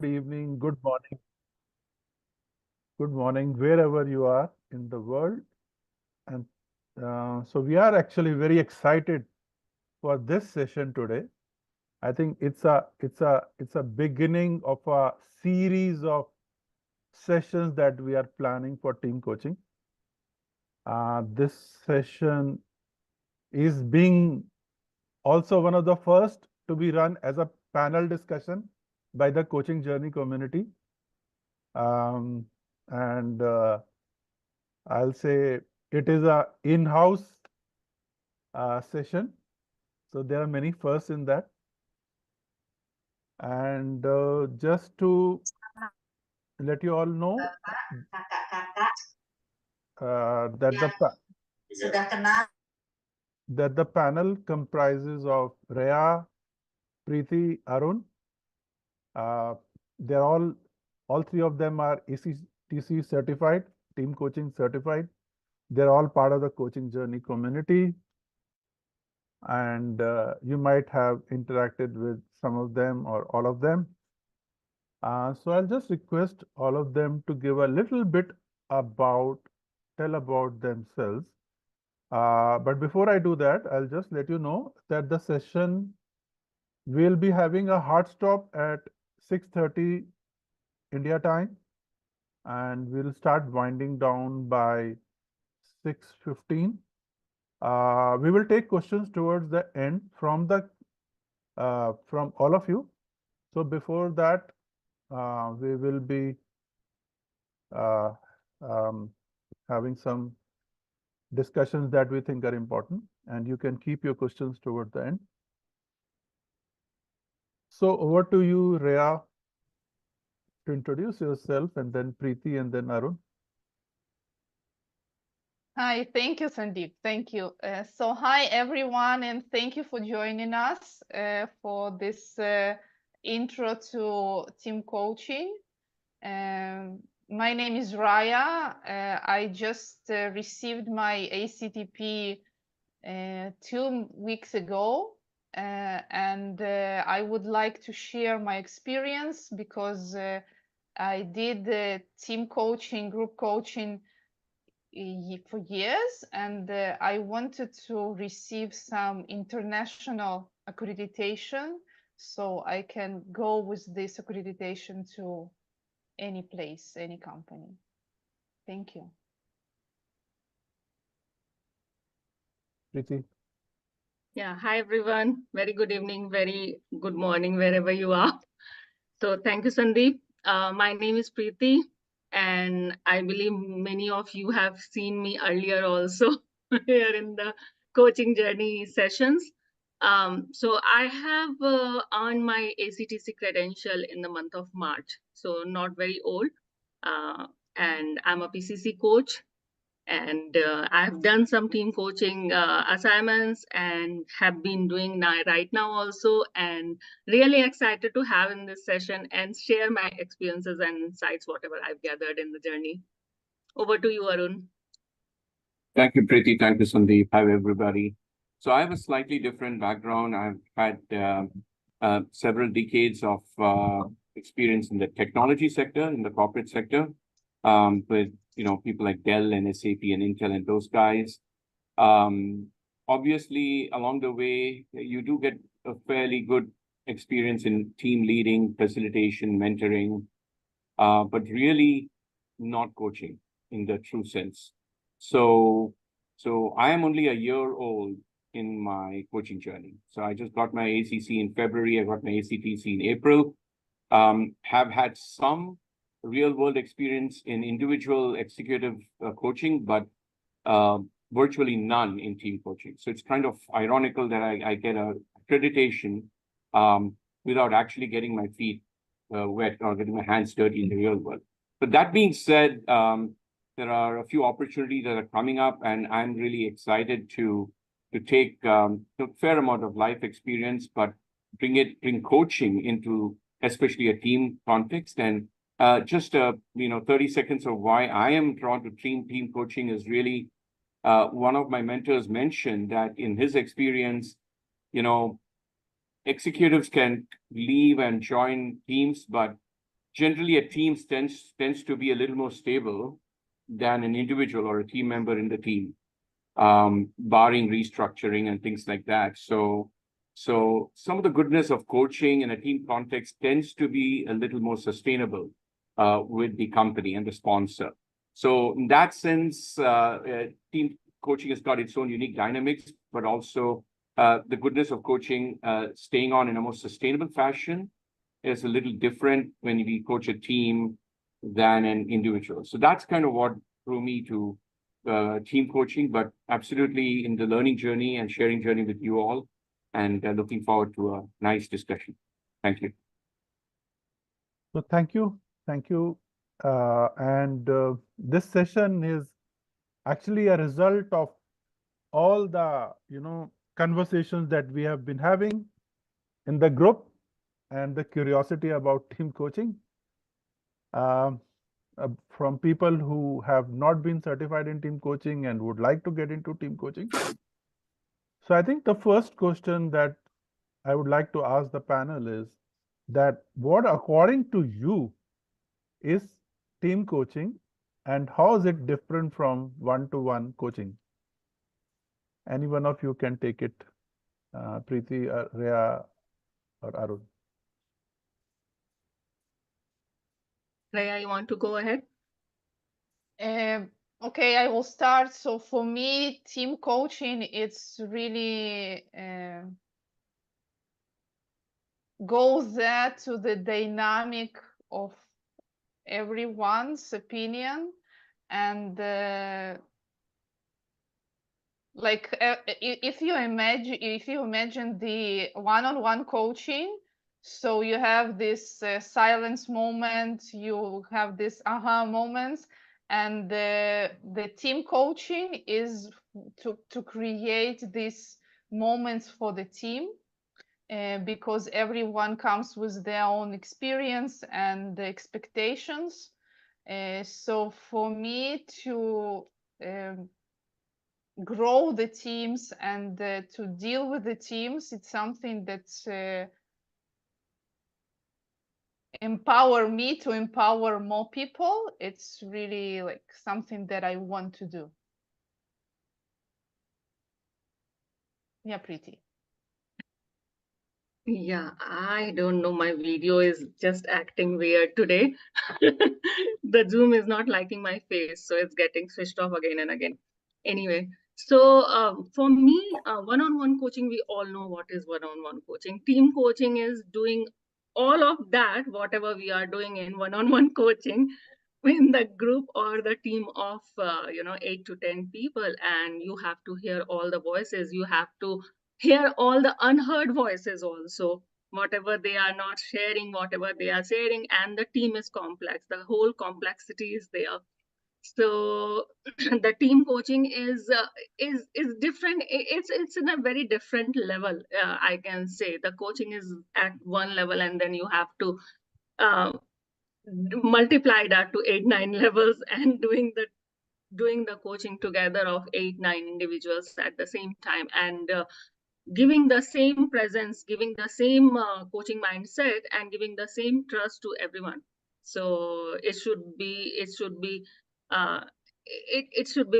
Evening, good morning, wherever you are in the world. And so we are actually very excited for this session today. I think it's a beginning of a series of sessions that we are planning for team coaching. This session is being also one of the first to be run as a panel discussion by the coaching journey community. Um, and I'll say it is a in-house session. So there are many firsts in that. And just to let you all know that the panel comprises of Raya, Preeti, Arun. Uh, they're all three of them are ACTC certified, team coaching certified. They're all part of the coaching journey community. And you might have interacted with some of them or all of them. So I'll just request all of them to give a little bit tell about themselves. But before I do that, I'll just let you know that the session will be having a hard stop at 6:30 India time, and we'll start winding down by 6:15. We will take questions towards the end from all of you. So before that, we will be uh, um, having some discussions that we think are important, and you can keep your questions toward the end. So over to you, Rhea, to introduce yourself, and then Preeti, and then Arun. Hi, thank you, Sandeep. Thank you. Hi, everyone, and thank you for joining us for this intro to team coaching. My name is Raya. I just received my ACTP 2 weeks ago, and I would like to share my experience because I did team coaching, group coaching for years, and I wanted to receive some international accreditation so I can go with this accreditation to any place, any company. Thank you. Preeti. Yeah, hi everyone. Very good evening, very good morning, wherever you are. So thank you, Sandeep. My name is Preeti, and I believe many of you have seen me earlier also here in the coaching journey sessions. So I have earned my ACTC credential in the month of March, so not very old. And I'm a PCC coach, and I've done some team coaching assignments and have been doing right now also, and really excited to have in this session and share my experiences and insights, whatever I've gathered in the journey. Over to you, Arun. Thank you, Preeti. Thank you, Sandeep. Hi, everybody. So I have a slightly different background. I've had several decades of experience in the technology sector, in the corporate sector, with people like Dell and SAP and Intel and those guys. Obviously, along the way, you do get a fairly good experience in team leading, facilitation, mentoring, but really not coaching in the true sense. So I am only a year old in my coaching journey. So I just got my ACC in February. I got my ACTC in April. Have had some real world experience in individual executive coaching, but virtually none in team coaching. So it's kind of ironical that I get a accreditation without actually getting my feet wet or getting my hands dirty in the real world. But that being said, there are a few opportunities that are coming up, and I'm really excited to take a fair amount of life experience, but bring coaching into especially a team context. And just 30 seconds of why I am drawn to team coaching is really one of my mentors mentioned that in his experience, executives can leave and join teams, but generally a team tends to be a little more stable than an individual or a team member in the team, barring restructuring and things like that. So some of the goodness of coaching in a team context tends to be a little more sustainable with the company and the sponsor. So in that sense, team coaching has got its own unique dynamics, but also the goodness of coaching staying on in a more sustainable fashion is a little different when we coach a team than an individual. So that's kind of what drew me to team coaching, but absolutely in the learning journey and sharing journey with you all, and looking forward to a nice discussion. Thank you. So thank you. This session is actually a result of all the, conversations that we have been having in the group and the curiosity about team coaching. From people who have not been certified in team coaching and would like to get into team coaching. So I think the first question that I would like to ask the panel is that what, according to you, is team coaching and how is it different from one-to-one coaching? Any one of you can take it, Preeti, Raya, or Arun. Raya, you want to go ahead? Okay, I will start. So for me, team coaching, it's really goes there to the dynamic of everyone's opinion, and like if you imagine the one-on-one coaching, so you have this silence moment, you have this aha moments, and the team coaching is to create these moments for the team, because everyone comes with their own experience and expectations. So for me to grow the teams and to deal with the teams, it's something that empower me to empower more people. It's really like something that I want to do. Yeah, Preeti. Yeah, I don't know. My video is just acting weird today. The Zoom is not liking my face, so it's getting switched off again and again. Anyway, so for me, one-on-one coaching, we all know what is one-on-one coaching. Team coaching is doing all of that, whatever we are doing in one-on-one coaching, in the group or the team of 8 to 10 people, and you have to hear all the voices. You have to hear all the unheard voices also, whatever they are not sharing, whatever they are sharing, and the team is complex. The whole complexity is there. So the team coaching is different. It's in a very different level. I can say the coaching is at one level, and then you have to multiply that to 8-9 levels, and doing the coaching together of 8-9 individuals at the same time, and giving the same presence, giving the same coaching mindset, and giving the same trust to everyone. So it should be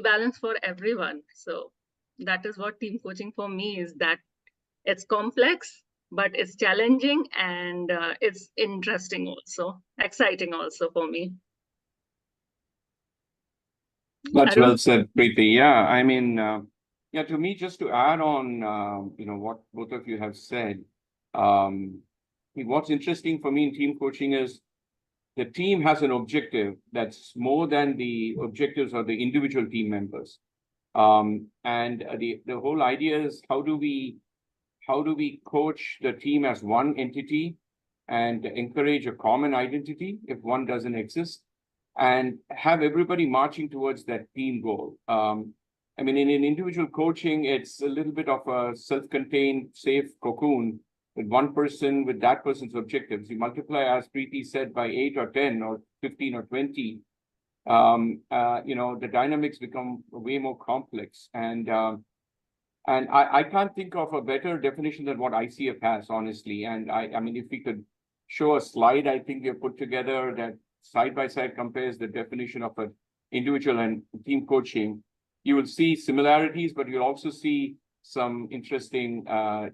balanced for everyone. So that is what team coaching for me is, that it's complex, but it's challenging, and it's interesting also, exciting also for me. That's Arun? well said, Preeti. Yeah, I mean, yeah, to me, just to add on, what both of you have said, what's interesting for me in team coaching is the team has an objective that's more than the objectives of the individual team members. And the whole idea is how do we coach the team as one entity and encourage a common identity if one doesn't exist, and have everybody marching towards that team goal. I mean, in individual coaching, it's a little bit of a self-contained, safe cocoon with one person with that person's objectives. You multiply, as Preeti said, by 8 or 10 or 15 or 20, the dynamics become way more complex. And I can't think of a better definition than what ICF has, honestly. And I mean, if we could show a slide, I think we have put together that side by side compares the definition of an individual and team coaching. You will see similarities, but you'll also see some interesting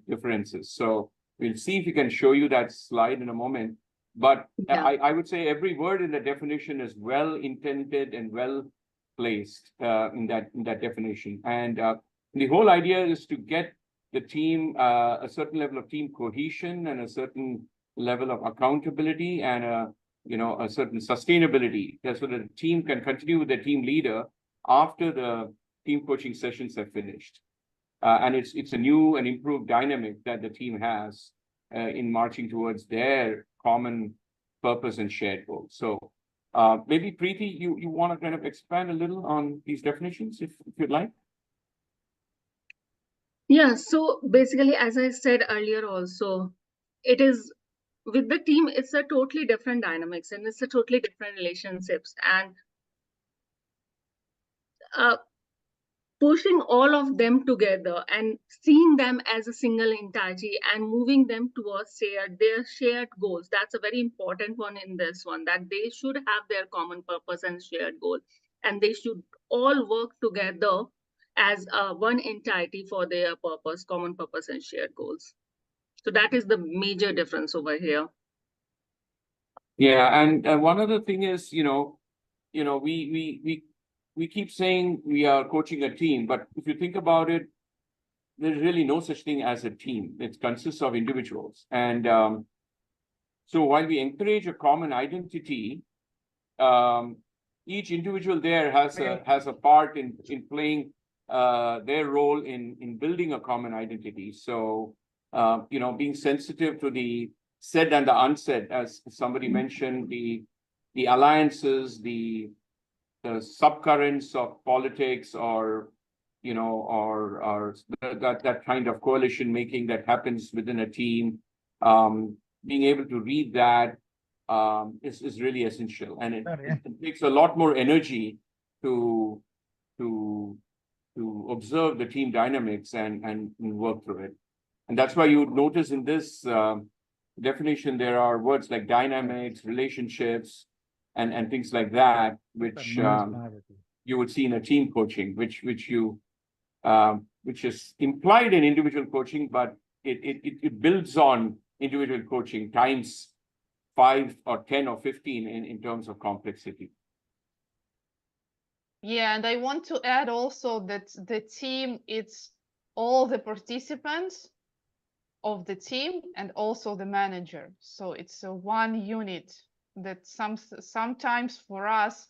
differences. So we'll see if we can show you that slide in a moment. But Yeah. I would say every word in the definition is well intended and well placed in that definition. And the whole idea is to get the team a certain level of team cohesion and a certain level of accountability and a certain sustainability, so that the team can continue with the team leader after the team coaching sessions are finished. And it's a new and improved dynamic that the team has in marching towards their common purpose and shared goals. So maybe Preeti, you want to kind of expand a little on these definitions, if you'd like. Yeah, so basically, as I said earlier also, it is with the team, it's a totally different dynamics and it's a totally different relationships. And pushing all of them together and seeing them as a single entity and moving them towards their shared goals. That's a very important one in this one, that they should have their common purpose and shared goal. And they should all work together as one entity for their purpose, common purpose and shared goals. So that is the major difference over here. Yeah, and one other thing is, we keep saying we are coaching a team, but if you think about it, there's really no such thing as a team. It consists of individuals. And so while we encourage a common identity, each individual there has a part in playing their role in building a common identity. So being sensitive to the said and the unsaid, as somebody mentioned, the alliances, the subcurrents of politics, or that kind of coalition making that happens within a team. Being able to read that is really essential, and it takes a lot more energy to observe the team dynamics and work through it. And that's why you would notice in this definition there are words like dynamics, relationships, and things like that, which you would see in a team coaching, which is implied in individual coaching, but it builds on individual coaching times 5 or 10 or 15 in terms of complexity. Yeah, and I want to add also that the team, it's all the participants of the team and also the manager. So it's a one unit that sometimes for us,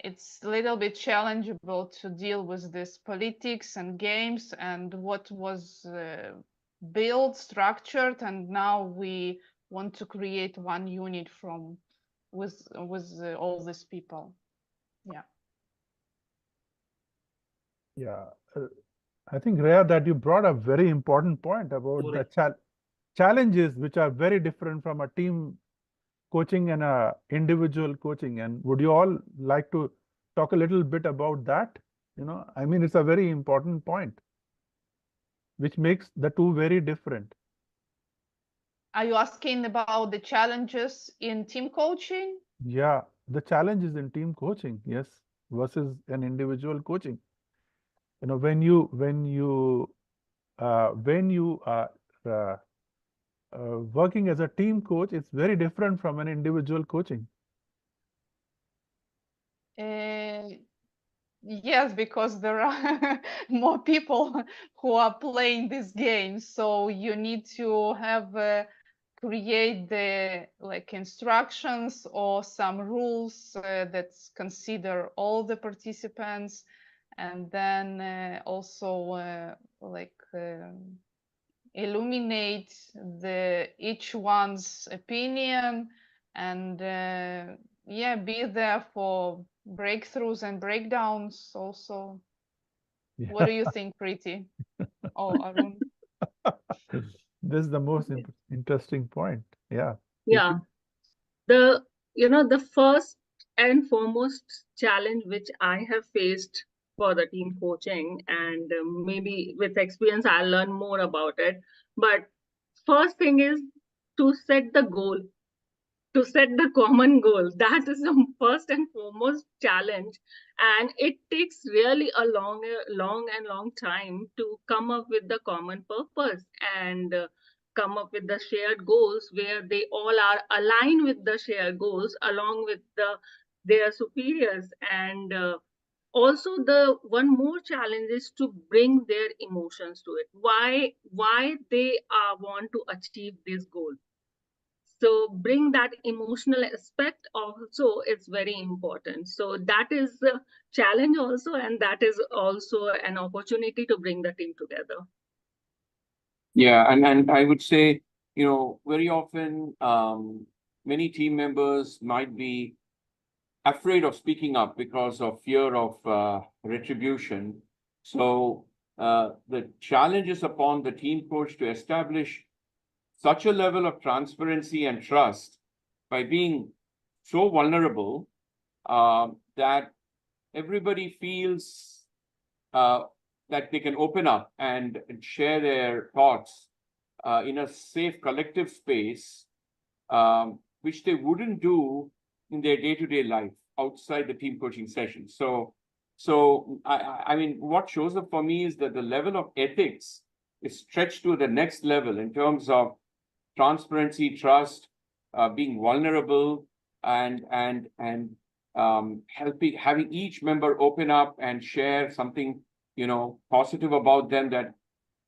it's a little bit challengeable to deal with this politics and games and what was built, structured, and now we want to create one unit with all these people. Yeah. Yeah, I think, Raya, that you brought a very important point about the challenges, which are very different from a team coaching and a individual coaching. And would you all like to talk a little bit about that? I mean, it's a very important point, which makes the two very different. Are you asking about the challenges in team coaching? Yeah, the challenges in team coaching, yes, versus an individual coaching. When you are working as a team coach, it's very different from an individual coaching. Yes, because there are more people who are playing this game, so you need to have create the instructions or some rules that consider all the participants, and then also illuminate each one's opinion, and yeah, be there for breakthroughs and breakdowns also. Yeah. What do you think, Preeti? Oh, Arun. This is the most interesting point. Yeah. Yeah. The first and foremost challenge which I have faced for the team coaching, and maybe with experience I'll learn more about it. But first thing is to set the goal. to set the common goal. That is the first and foremost challenge. And it takes really a long time to come up with the common purpose and come up with the shared goals where they all are aligned with the shared goals along with their superiors. And also the one more challenge is to bring their emotions to it. Why they want to achieve this goal. So bring that emotional aspect also is very important. So that is a challenge also, and that is also an opportunity to bring the team together. Yeah, and I would say, very often, many team members might be afraid of speaking up because of fear of retribution. So the challenge is upon the team coach to establish such a level of transparency and trust by being so vulnerable that everybody feels uh, that they can open up and share their thoughts in a safe collective space, which they wouldn't do in their day-to-day life outside the team coaching session. So I mean, what shows up for me is that the level of ethics is stretched to the next level in terms of transparency, trust, being vulnerable, and having each member open up and share something positive about them that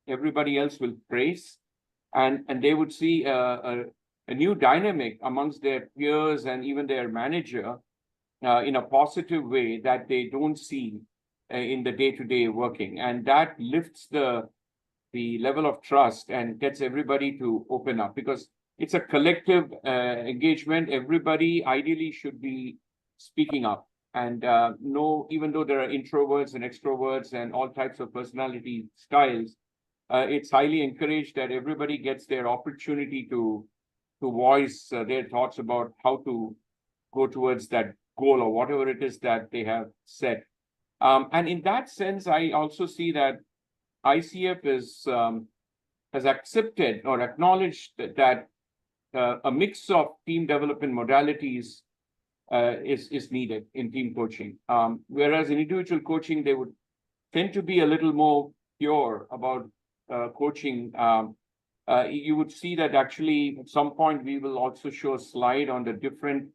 everybody else will praise, and they would see a new dynamic amongst their peers and even their manager in a positive way that they don't see in the day-to-day working, and that lifts the level of trust and gets everybody to open up because it's a collective engagement. Everybody ideally should be speaking up. And no, even though there are introverts and extroverts and all types of personality styles, it's highly encouraged that everybody gets their opportunity to voice their thoughts about how to go towards that goal or whatever it is that they have set. And in that sense, I also see that ICF has accepted or acknowledged that a mix of team development modalities is needed in team coaching. Whereas in individual coaching, they would tend to be a little more pure about coaching. You would see that actually at some point we will also show a slide on the different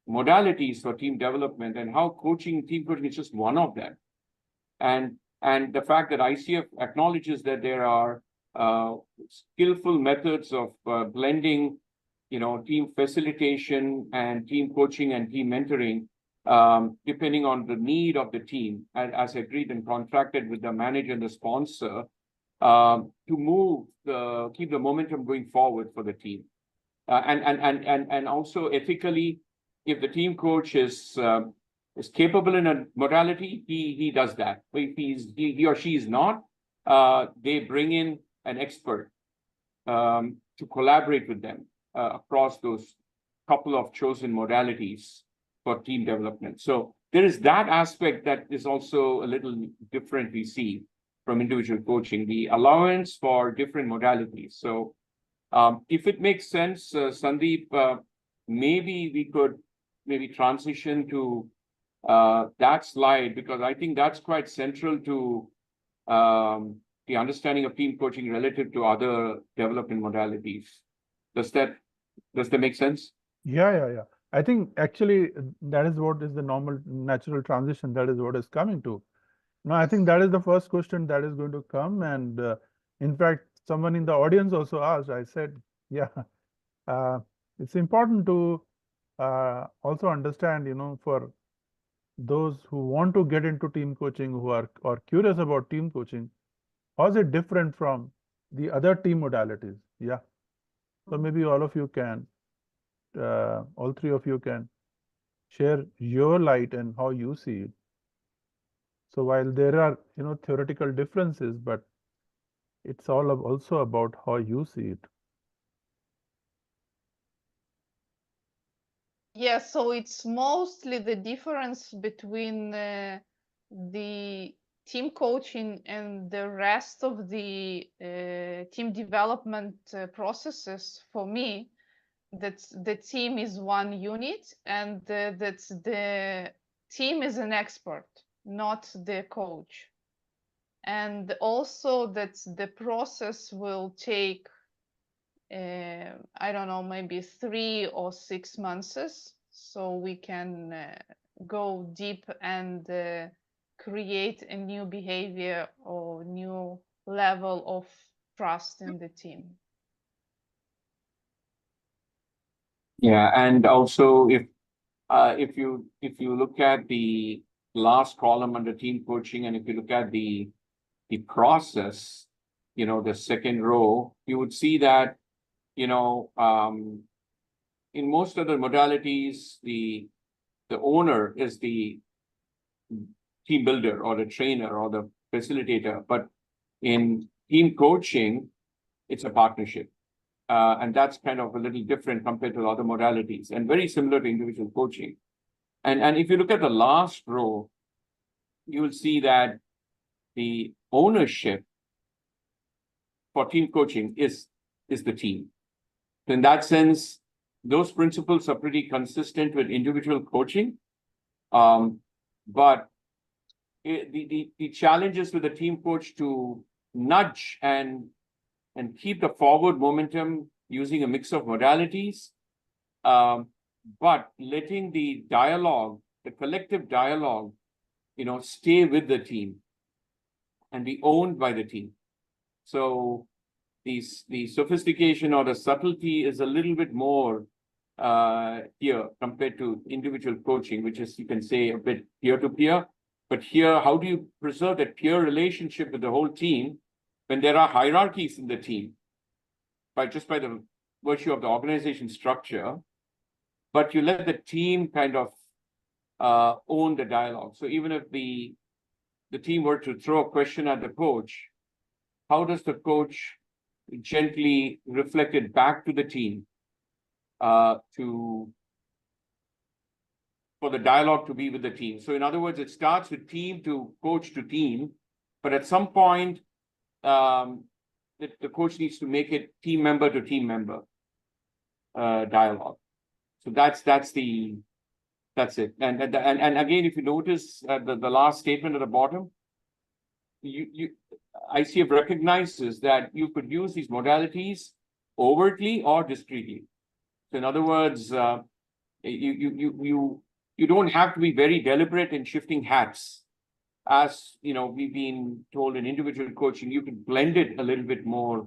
modalities for team development and how team coaching is just one of them. And the fact that ICF acknowledges that there are skillful methods of blending, team facilitation and team coaching and team mentoring, depending on the need of the team, as agreed and contracted with the manager and the sponsor, to keep the momentum going forward for the team. And also ethically, if the team coach is capable in a modality, he does that. But if he or she is not, they bring in an expert to collaborate with them across those couple of chosen modalities for team development. So there is that aspect that is also a little different we see from individual coaching, the allowance for different modalities. So if it makes sense, Sandeep, maybe we could transition to that slide, because I think that's quite central to the understanding of team coaching relative to other development modalities. Does that make sense? Yeah. I think actually that is what is the normal, natural transition. That is what is coming to. No, I think that is the first question that is going to come. And in fact, someone in the audience also asked, I said, yeah, it's important to also understand, for those who want to get into team coaching, who are curious about team coaching, how is it different from the other team modalities? Yeah. So maybe all three of you can share your light and how you see it. So while there are, theoretical differences, but it's all also about how you see it. Yes, so it's mostly the difference between the team coaching and the rest of the team development processes for me the team is one unit, and that's the team is an expert, not the coach. And also that the process will take I don't know, maybe 3 or 6 months, so we can go deep and create a new behavior or new level of trust in the team. Yeah, and also if you look at the last column under team coaching, and if you look at the process, the second row, you would see that in most other modalities, the owner is the team builder or the trainer or the facilitator, but in team coaching, it's a partnership. And that's kind of a little different compared to other modalities and very similar to individual coaching. And if you look at the last row, you will see that the ownership for team coaching is the team. So in that sense, those principles are pretty consistent with individual coaching. But the challenges with the team coach to nudge and keep the forward momentum using a mix of modalities, but letting the dialogue, the collective dialogue, stay with the team and be owned by the team. So the sophistication or the subtlety is a little bit more here compared to individual coaching, which is, you can say, a bit peer-to-peer. But here, how do you preserve that peer relationship with the whole team when there are hierarchies in the team, by the virtue of the organization structure, but you let the team kind of own the dialogue. So even if the team were to throw a question at the coach, how does the coach gently reflect it back to the team for the dialogue to be with the team? So in other words, it starts with team to coach to team, but at some point, the coach needs to make it team member to team member dialogue. So that's it. And again, if you notice the last statement at the bottom, ICF recognizes that you could use these modalities overtly or discreetly. So in other words, you don't have to be very deliberate in shifting hats. As we've been told in individual coaching, you can blend it a little bit more.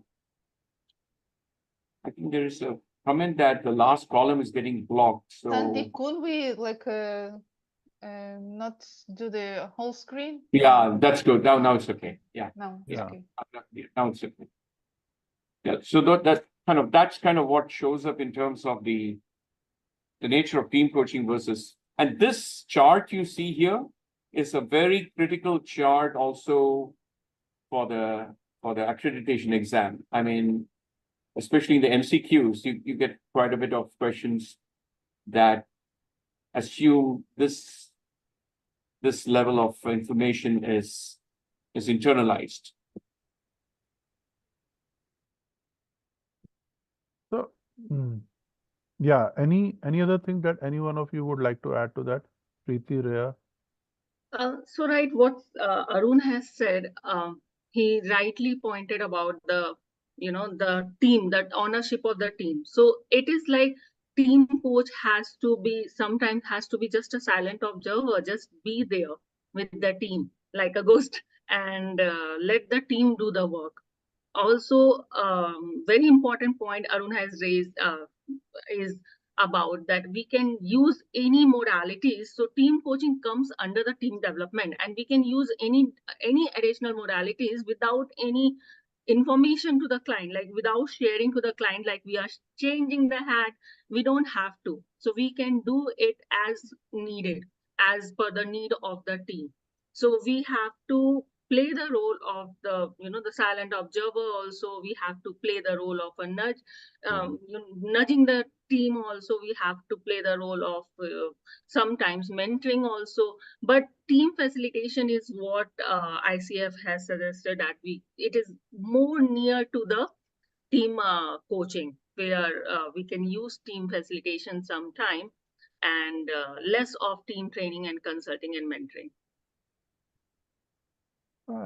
I think there is a comment that the last column is getting blocked. So Sandeep, could we not do the whole screen? yeah, that's good. Now it's okay. Yeah. No, it's okay. Now it's okay. Yeah. So that's kind of what shows up in terms of the nature of team coaching versus. And this chart you see here is a very critical chart also for the accreditation exam. I mean, especially in the MCQs, you get quite a bit of questions that assume this level of information is internalized. So, yeah, any other thing that any one of you would like to add to that? Preeti, Raya? So right, what Arun has said, he rightly pointed about the team, that ownership of the team. So it is like team coach sometimes has to be just a silent observer, just be there with the team like a ghost, and let the team do the work. Also, very important point Arun has raised is about that we can use any modalities. So team coaching comes under the team development, and we can use any additional modalities without any information to the client, like without sharing to the client, like we are changing the hat. We don't have to. So we can do it as needed, as per the need of the team. So we have to play the role of the silent observer. Also, we have to play the role of a nudging the team. Also, we have to play the role of sometimes mentoring also. But team facilitation is what ICF has suggested, that it is more near to the team coaching, where we can use team facilitation sometime and less of team training and consulting and mentoring.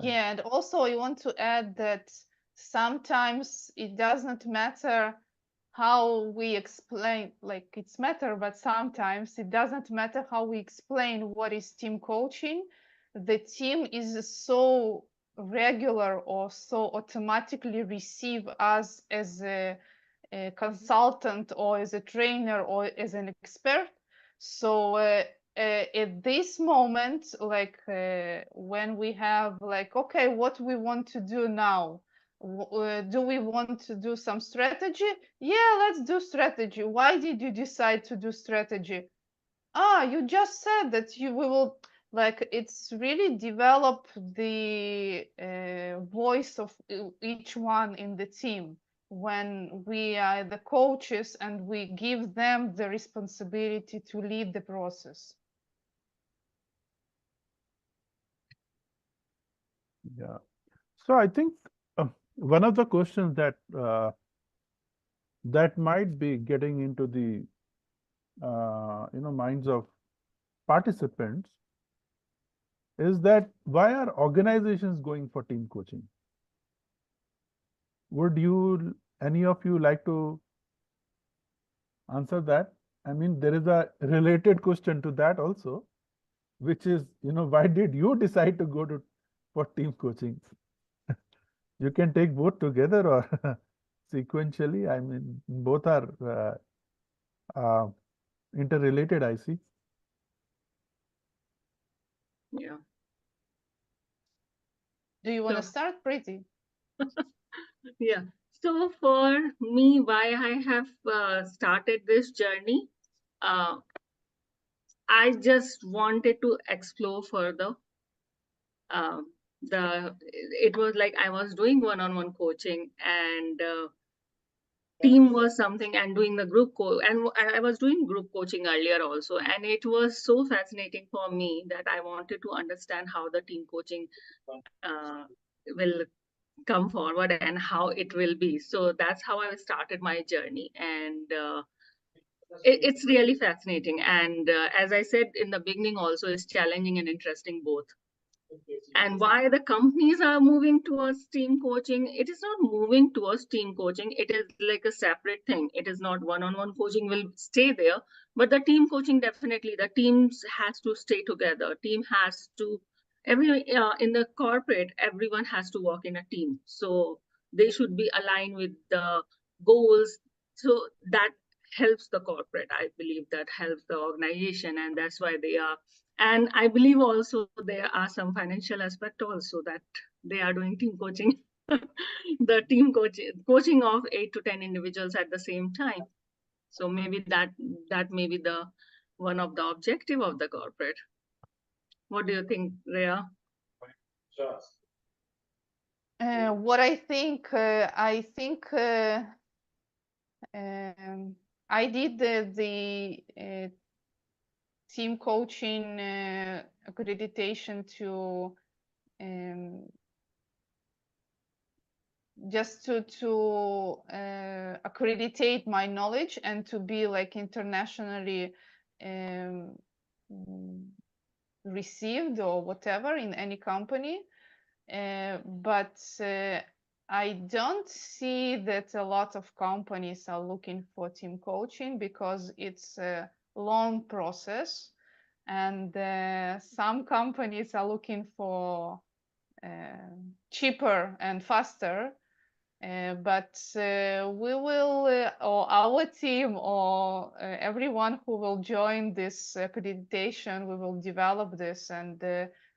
Yeah, and also I want to add that sometimes it does not matter how we explain, like it's matter, but sometimes it doesn't matter how we explain what is team coaching. The team is so regular or so automatically receive us as a consultant or as a trainer or as an expert. So at this moment, like when we have like, okay, what we want to do now? Do we want to do some strategy? Yeah, let's do strategy. Why did you decide to do strategy? Ah, you just said that we will, like, it's really develop the voice of each one in the team when we are the coaches and we give them the responsibility to lead the process. Yeah. So I think one of the questions that that might be getting into the minds of participants is that why are organizations going for team coaching? Would you, any of you, like to answer that? I mean, there is a related question to that also, which is, why did you decide to go to for team coaching? You can take both together or sequentially. I mean, both are interrelated, I see. Yeah. Do you want to start, Preeti? Yeah. So for me, why I have started this journey, I just wanted to explore further. It was like I was doing one-on-one coaching, and team was something, and doing the group and I was doing group coaching earlier also, and it was so fascinating for me that I wanted to understand how the team coaching will come forward and how it will be. So that's how I started my journey, and it's really fascinating. And as I said in the beginning, also it's challenging and interesting both. And why the companies are moving towards team coaching? It is not moving towards team coaching. It is like a separate thing. It is not one-on-one coaching will stay there, but the team coaching, definitely the teams has to stay together. Team has to, in the corporate, everyone has to work in a team. So they should be aligned with the goals. So that helps the corporate. I believe that helps the organization, and that's why they are. And I believe also there are some financial aspect also that they are doing team coaching, the team coaching of 8 to 10 individuals at the same time. So maybe that may be the one of the objective of the corporate. What do you think, Raya? What I think, I did the team coaching accreditation to just to accreditate my knowledge and to be like internationally received or whatever in any company. But I don't see that a lot of companies are looking for team coaching because it's a long process, and some companies are looking for cheaper and faster. But we will, or our team, or everyone who will join this accreditation, we will develop this, and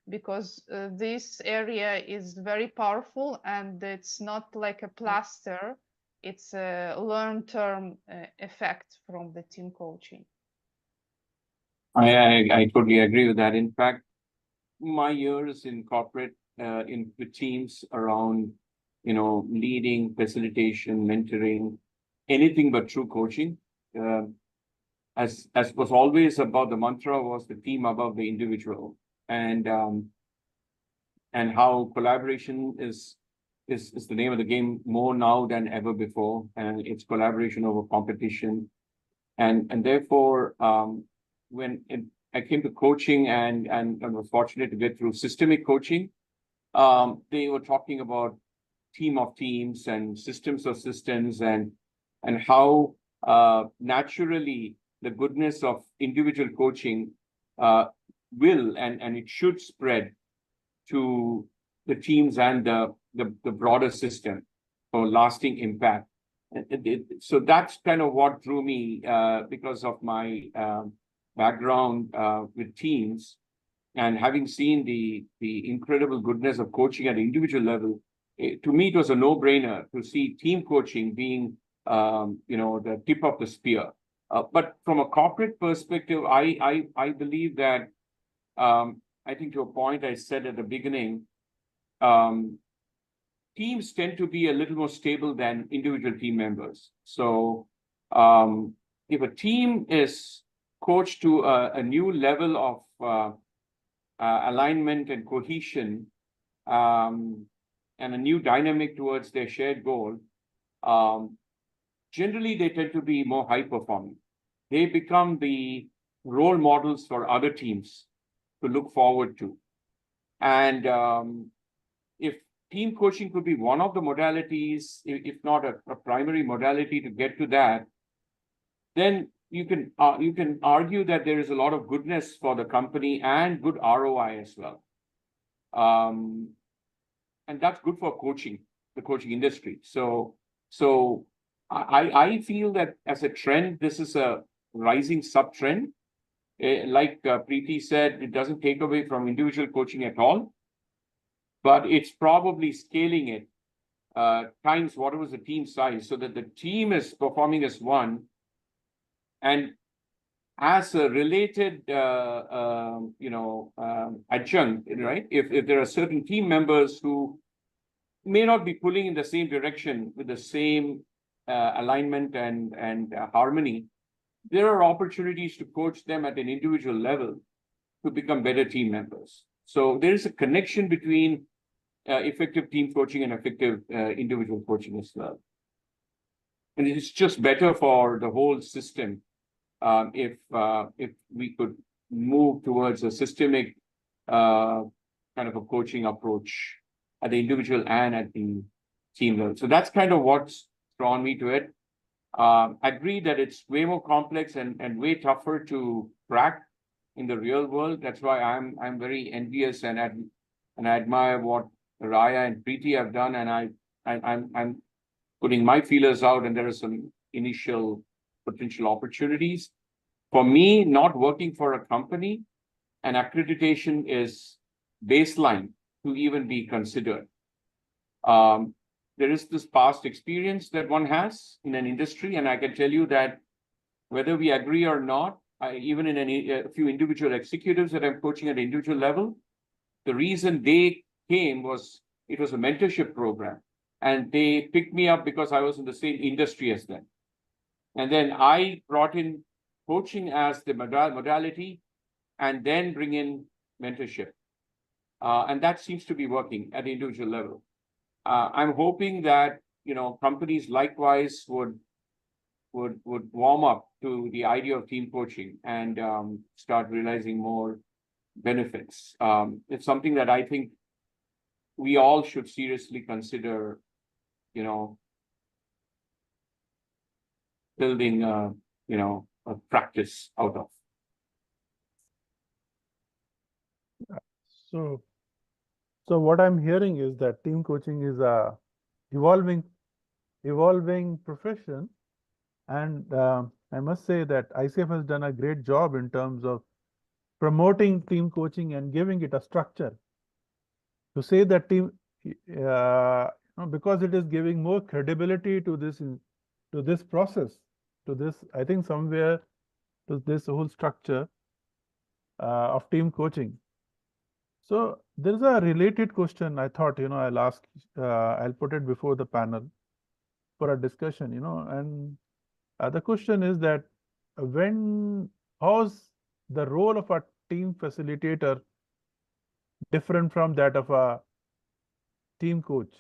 because this area is very powerful and it's not like a plaster, it's a long-term effect from the team coaching. I totally agree with that. In fact, my years in corporate, in the teams around, leading, facilitation, mentoring, anything but true coaching. As was always about, the mantra was the team above the individual, and how collaboration is is the name of the game more now than ever before, and it's collaboration over competition. And therefore, when I came to coaching and I was fortunate to get through systemic coaching, they were talking about team of teams and systems of systems, and how naturally the goodness of individual coaching will and it should spread to the teams and the broader system for lasting impact. So that's kind of what drew me, because of my background with teams, and having seen the incredible goodness of coaching at individual level. To me, it was a no-brainer to see team coaching being, the tip of the spear. But from a corporate perspective, I believe that, I think to a point I said at the beginning, teams tend to be a little more stable than individual team members. So if a team is coached to a new level of alignment and cohesion, and a new dynamic towards their shared goal, generally they tend to be more high performing. They become the role models for other teams to look forward to. And if team coaching could be one of the modalities, if not a primary modality to get to that, then you can argue that there is a lot of goodness for the company and good ROI as well. And that's good for coaching, the coaching industry. So I feel that as a trend, this is a rising sub-trend. Like Preeti said, it doesn't take away from individual coaching at all, but it's probably scaling it times whatever is the team size, so that the team is performing as one. And as a related, adjunct, right? If there are certain team members who may not be pulling in the same direction with the same alignment and harmony, there are opportunities to coach them at an individual level to become better team members. So there is a connection between effective team coaching and effective individual coaching as well. And it's just better for the whole system if we could move towards a systemic kind of a coaching approach at the individual and at the team level. So that's kind of what's drawn me to it. I agree that it's way more complex and way tougher to crack in the real world. That's why I'm very envious and I admire what Raya and Preeti have done, and I'm putting my feelers out, and there are some initial potential opportunities. For me, not working for a company, an accreditation is baseline to even be considered. There is this past experience that one has in an industry, and I can tell you that whether we agree or not, even in a few individual executives that I'm coaching at an individual level, the reason they came was it was a mentorship program, and they picked me up because I was in the same industry as them. And then I brought in coaching as the modality, and then bring in mentorship. And that seems to be working at the individual level. I'm hoping that companies likewise would warm up to the idea of team coaching and start realizing more benefits. It's something that I think we all should seriously consider, building a practice out of. So what I'm hearing is that team coaching is a evolving profession, and I must say that ICF has done a great job in terms of promoting team coaching and giving it a structure. To say that team, because it is giving more credibility to this process, to this, I think somewhere to this whole structure of team coaching. So there's a related question I thought, I'll ask, I'll put it before the panel for a discussion, and the question is that how's the role of a team facilitator different from that of a team coach,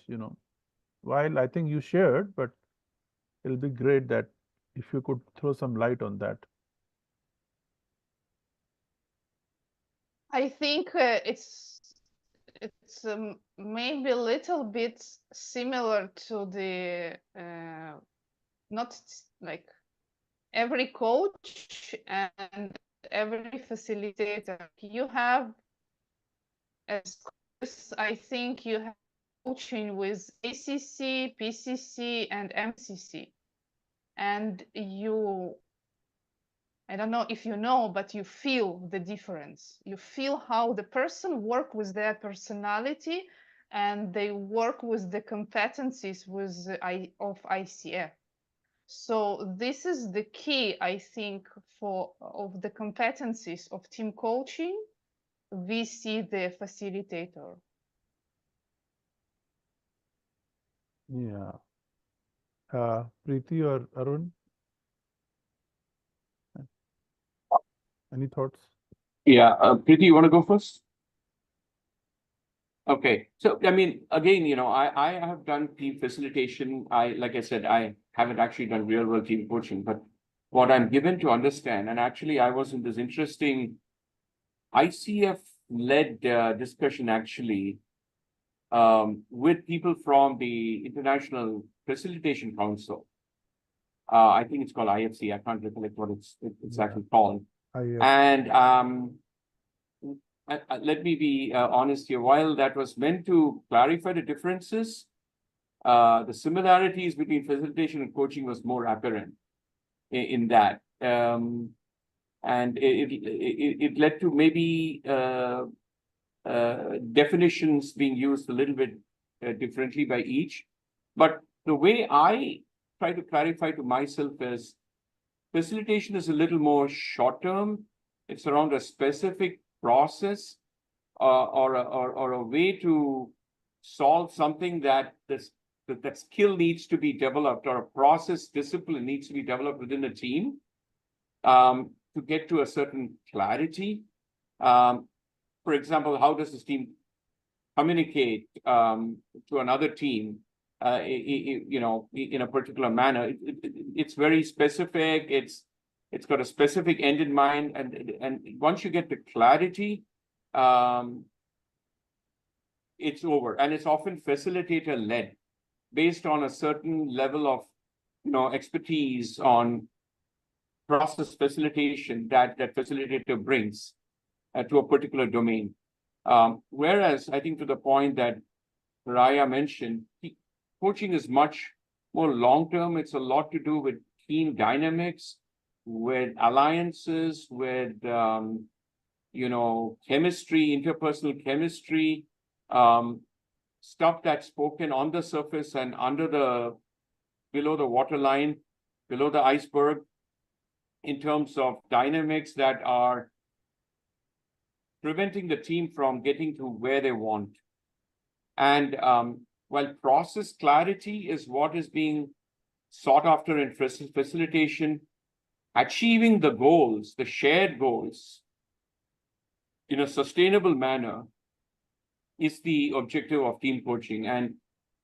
while I think you shared, but it'll be great that if you could throw some light on that. I think it's maybe a little bit similar to the not like every coach and every facilitator. You have, as coaches, I think you have coaching with ACC, PCC, and MCC, and I don't know if you know, but you feel the difference. You feel how the person work with their personality and they work with the competencies of ICF. So this is the key, I think, of the competencies of team coaching. We see the facilitator. Yeah. Preeti or Arun, any thoughts? Yeah, Preeti, you want to go first? Okay, so I mean, again, I have done team facilitation. Like I said, I haven't actually done real world team coaching, but what I'm given to understand, and actually I was in this interesting ICF led discussion actually with people from the International Facilitation Council. I think it's called IFC. I can't recollect what it's exactly called. And let me be honest here. While that was meant to clarify the differences, the similarities between facilitation and coaching was more apparent in that. And it led to maybe definitions being used a little bit differently by each. But the way I try to clarify to myself is facilitation is a little more short term. It's around a specific process or a way to solve something that that skill needs to be developed, or a process discipline needs to be developed within the team to get to a certain clarity. For example, how does this team communicate to another team in a particular manner? It's very specific. It's got a specific end in mind, and once you get the clarity, it's over. And it's often facilitator led, based on a certain level of expertise on process facilitation that facilitator brings to a particular domain. Whereas I think, to the point that Raya mentioned, coaching is much more long-term. It's a lot to do with team dynamics, with alliances, with chemistry, interpersonal chemistry, stuff that's spoken on the surface and below the waterline, below the iceberg, in terms of dynamics that are preventing the team from getting to where they want. And while process clarity is what is being sought after in facilitation, achieving the goals, the shared goals, in a sustainable manner is the objective of team coaching. And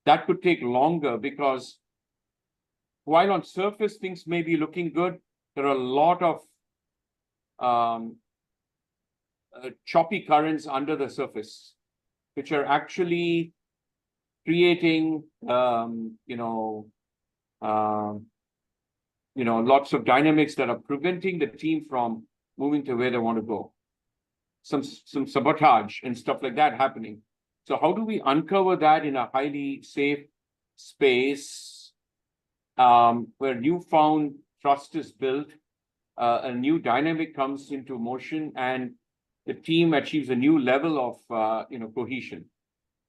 that could take longer, because while on surface things may be looking good, there are a lot of choppy currents under the surface, which are actually creating, lots of dynamics that are preventing the team from moving to where they want to go. Some sabotage and stuff like that happening. So how do we uncover that in a highly safe space where newfound trust is built, a new dynamic comes into motion, and the team achieves a new level of cohesion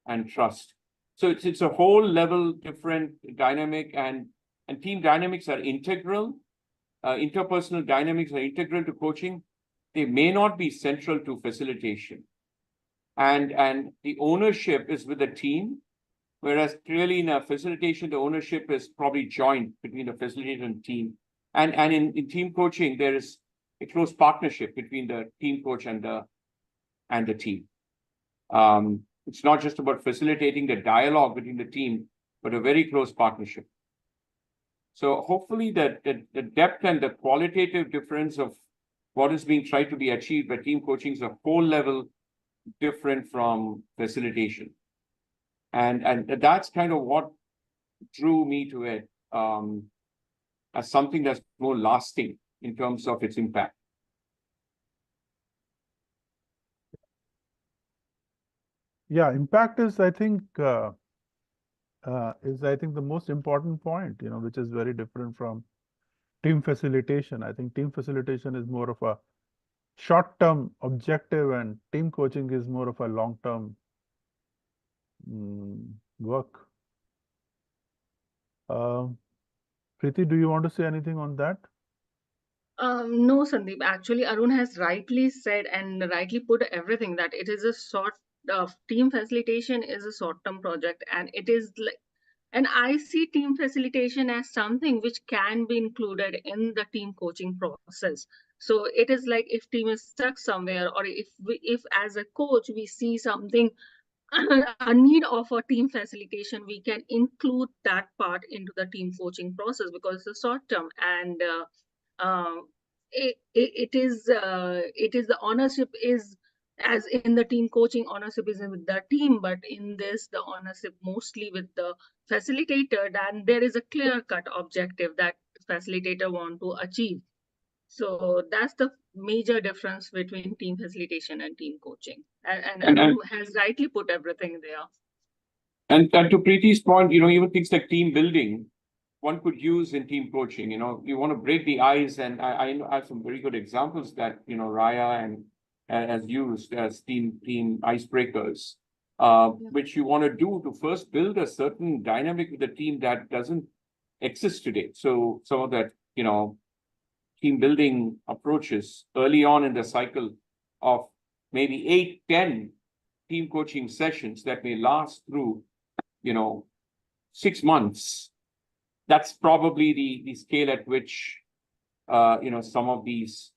and trust? So it's a whole level different dynamic, and team dynamics are integral. Interpersonal dynamics are integral to coaching. They may not be central to facilitation, and the ownership is with the team, whereas clearly in a facilitation the ownership is probably joint between the facilitator and team. And in team coaching there is a close partnership between the team coach and the team. It's not just about facilitating the dialogue between the team, but a very close partnership. So hopefully the depth and the qualitative difference of what is being tried to be achieved by team coaching is a whole level different from facilitation. And that's kind of what drew me to it as something that's more lasting in terms of its impact. Yeah, impact is, I think, the most important point, which is very different from team facilitation. I think team facilitation is more of a short-term objective, and team coaching is more of a long-term work. Preeti, do you want to say anything on that? No, Sandeep. Actually, Arun has rightly said and rightly put everything that it is a sort of team facilitation is a short-term project, and it is like, and I see team facilitation as something which can be included in the team coaching process. So it is like if team is stuck somewhere, or if as a coach we see something a need of a team facilitation, we can include that part into the team coaching process because it's a short term, and it is the ownership is, as in the team coaching, ownership is with the team, but in this the ownership mostly with the facilitator, and there is a clear cut objective that facilitator want to achieve. So that's the major difference between team facilitation and team coaching. And Arun has rightly put everything there. And to Preeti's point, even things like team building, one could use in team coaching. You want to break the ice, and I have some very good examples that Raya and has used as team icebreakers, which you want to do to first build a certain dynamic with the team that doesn't exist today. So some of that team building approaches early on in the cycle of maybe 8-10 team coaching sessions that may last through 6 months. That's probably the scale at which some of these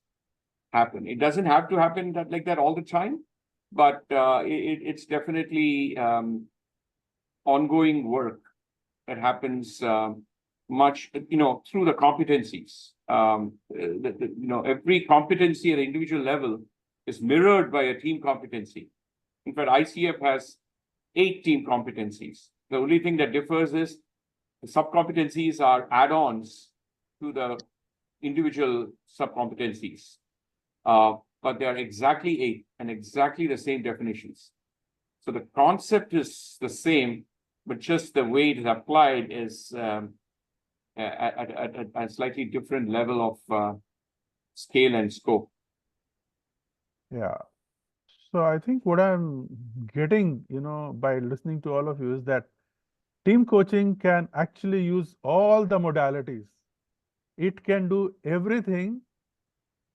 happen. It doesn't have to happen like that all the time, but it's definitely ongoing work that happens much through the competencies. Every competency at an individual level is mirrored by a team competency. In fact, ICF has 8 team competencies. The only thing that differs is the sub-competencies are add-ons to the individual sub-competencies. But they are exactly 8 and exactly the same definitions. So the concept is the same, but just the way it is applied is at a slightly different level of scale and scope. Yeah. So I think what I'm getting, by listening to all of you is that team coaching can actually use all the modalities. It can do everything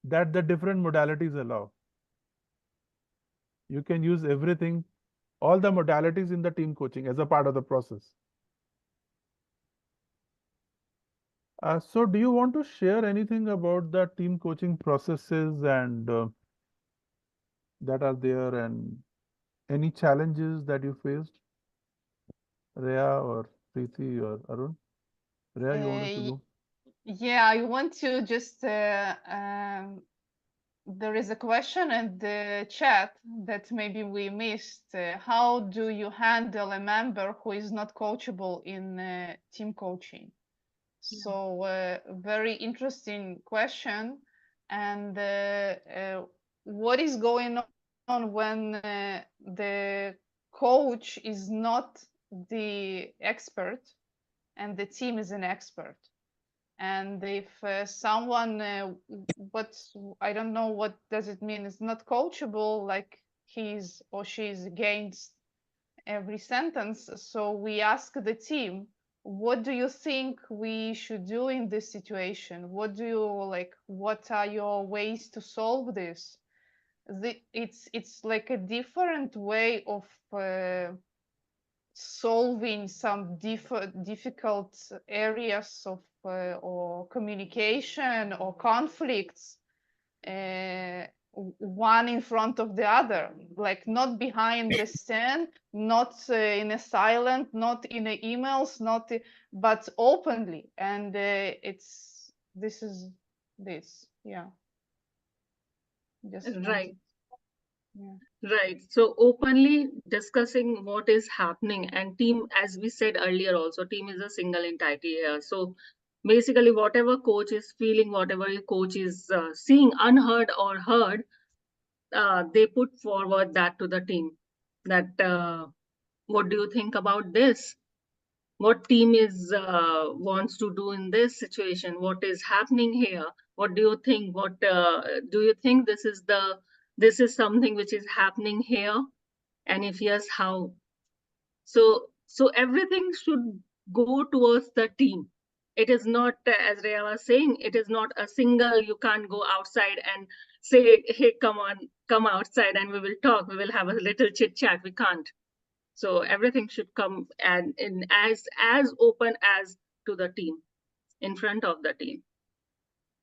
that the different modalities allow. You can use everything, all the modalities in the team coaching as a part of the process. So do you want to share anything about the team coaching processes and that are there, and any challenges that you faced, Rhea or Preeti or Arun? Rhea, you wanted to go? Yeah, I want to just there is a question in the chat that maybe we missed. How do you handle a member who is not coachable in team coaching? So very interesting question. And what is going on when the coach is not the expert and the team is an expert? And if someone, I don't know, what does it mean? It's not coachable, like he's or she's against every sentence. So we ask the team, what do you think we should do in this situation? What do you like? What are your ways to solve this? It's like a different way of solving some difficult areas of or communication or conflicts one in front of the other, like not behind the stand, not in a silent, not in the emails, not but openly. And this is this, yeah. Just Right. yeah. Right. So openly discussing what is happening, and team, as we said earlier, also team is a single entity here. So basically, whatever coach is feeling, whatever your coach is seeing, unheard or heard, they put forward that to the team. That what do you think about this? What team is wants to do in this situation? What is happening here? What do you think? What do you think this is something which is happening here? And if yes, how? So everything should go towards the team. It is not, as Raya was saying, it is not a single, you can't go outside and say, hey, come on, come outside and we will talk, we will have a little chit chat. We can't. So everything should come and in as open as to the team, in front of the team.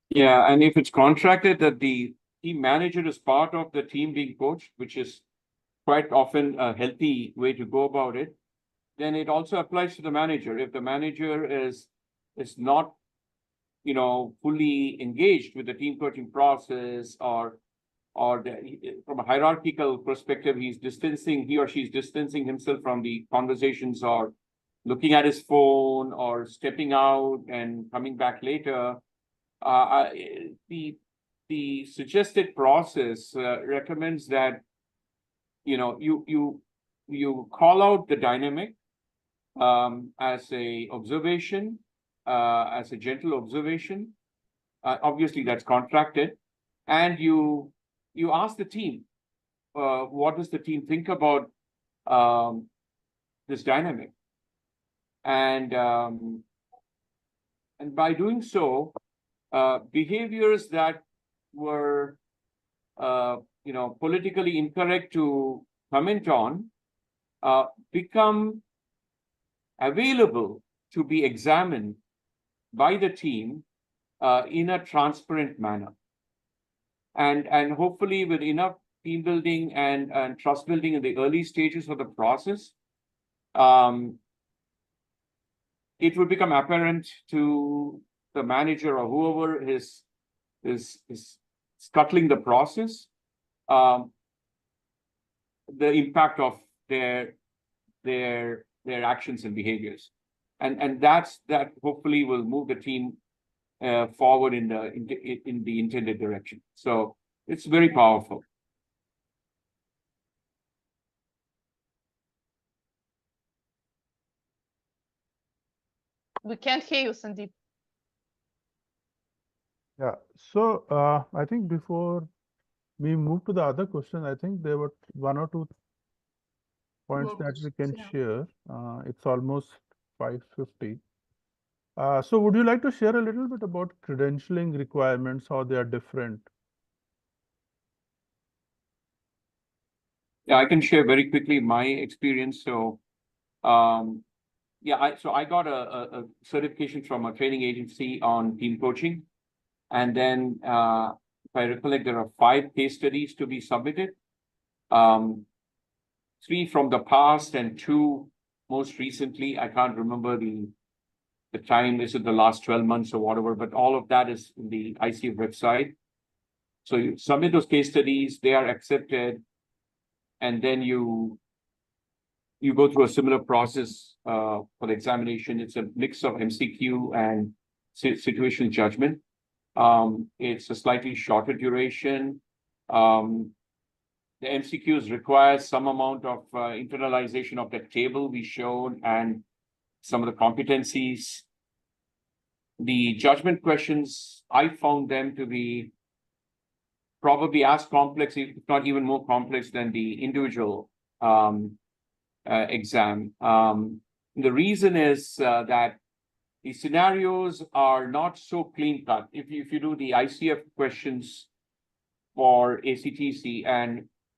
Yeah, and if it's contracted that the team manager is part of the team being coached, which is quite often a healthy way to go about it, then it also applies to the manager. If the manager is not, fully engaged with the team coaching process, or from a hierarchical perspective, he or she is distancing himself from the conversations, or looking at his phone, or stepping out and coming back later. The suggested process recommends that you call out the dynamic as a observation, as a gentle observation. Obviously, that's contracted, and you ask the team, what does the team think about this dynamic, and by doing so, behaviors that were politically incorrect to comment on become available to be examined by the team in a transparent manner, and hopefully with enough team building and trust building in the early stages of the process, it would become apparent to the manager or whoever is scuttling the process, the impact of their actions and behaviors, and that hopefully will move the team forward in the intended direction. So it's very powerful. We can't hear you, Sandeep. Yeah. So I think before we move to the other question, I think there were one or two points that we can share. It's almost 5:50. So would you like to share a little bit about credentialing requirements, how they are different? Yeah, I can share very quickly my experience. So, I got a certification from a training agency on team coaching, and then if I recollect, there are 5 case studies to be submitted. 3 from the past and 2 most recently. I can't remember the time. Is it the last 12 months or whatever? But all of that is in the ICF website. So you submit those case studies, they are accepted, and then you go through a similar process for the examination. It's a mix of MCQ and situational judgment. It's a slightly shorter duration. The MCQs require some amount of internalization of that table we showed and some of the competencies. The judgment questions, I found them to be probably as complex, if not even more complex, than the individual exam. The reason is that the scenarios are not so clean cut. If you do the ICF questions for ACTC,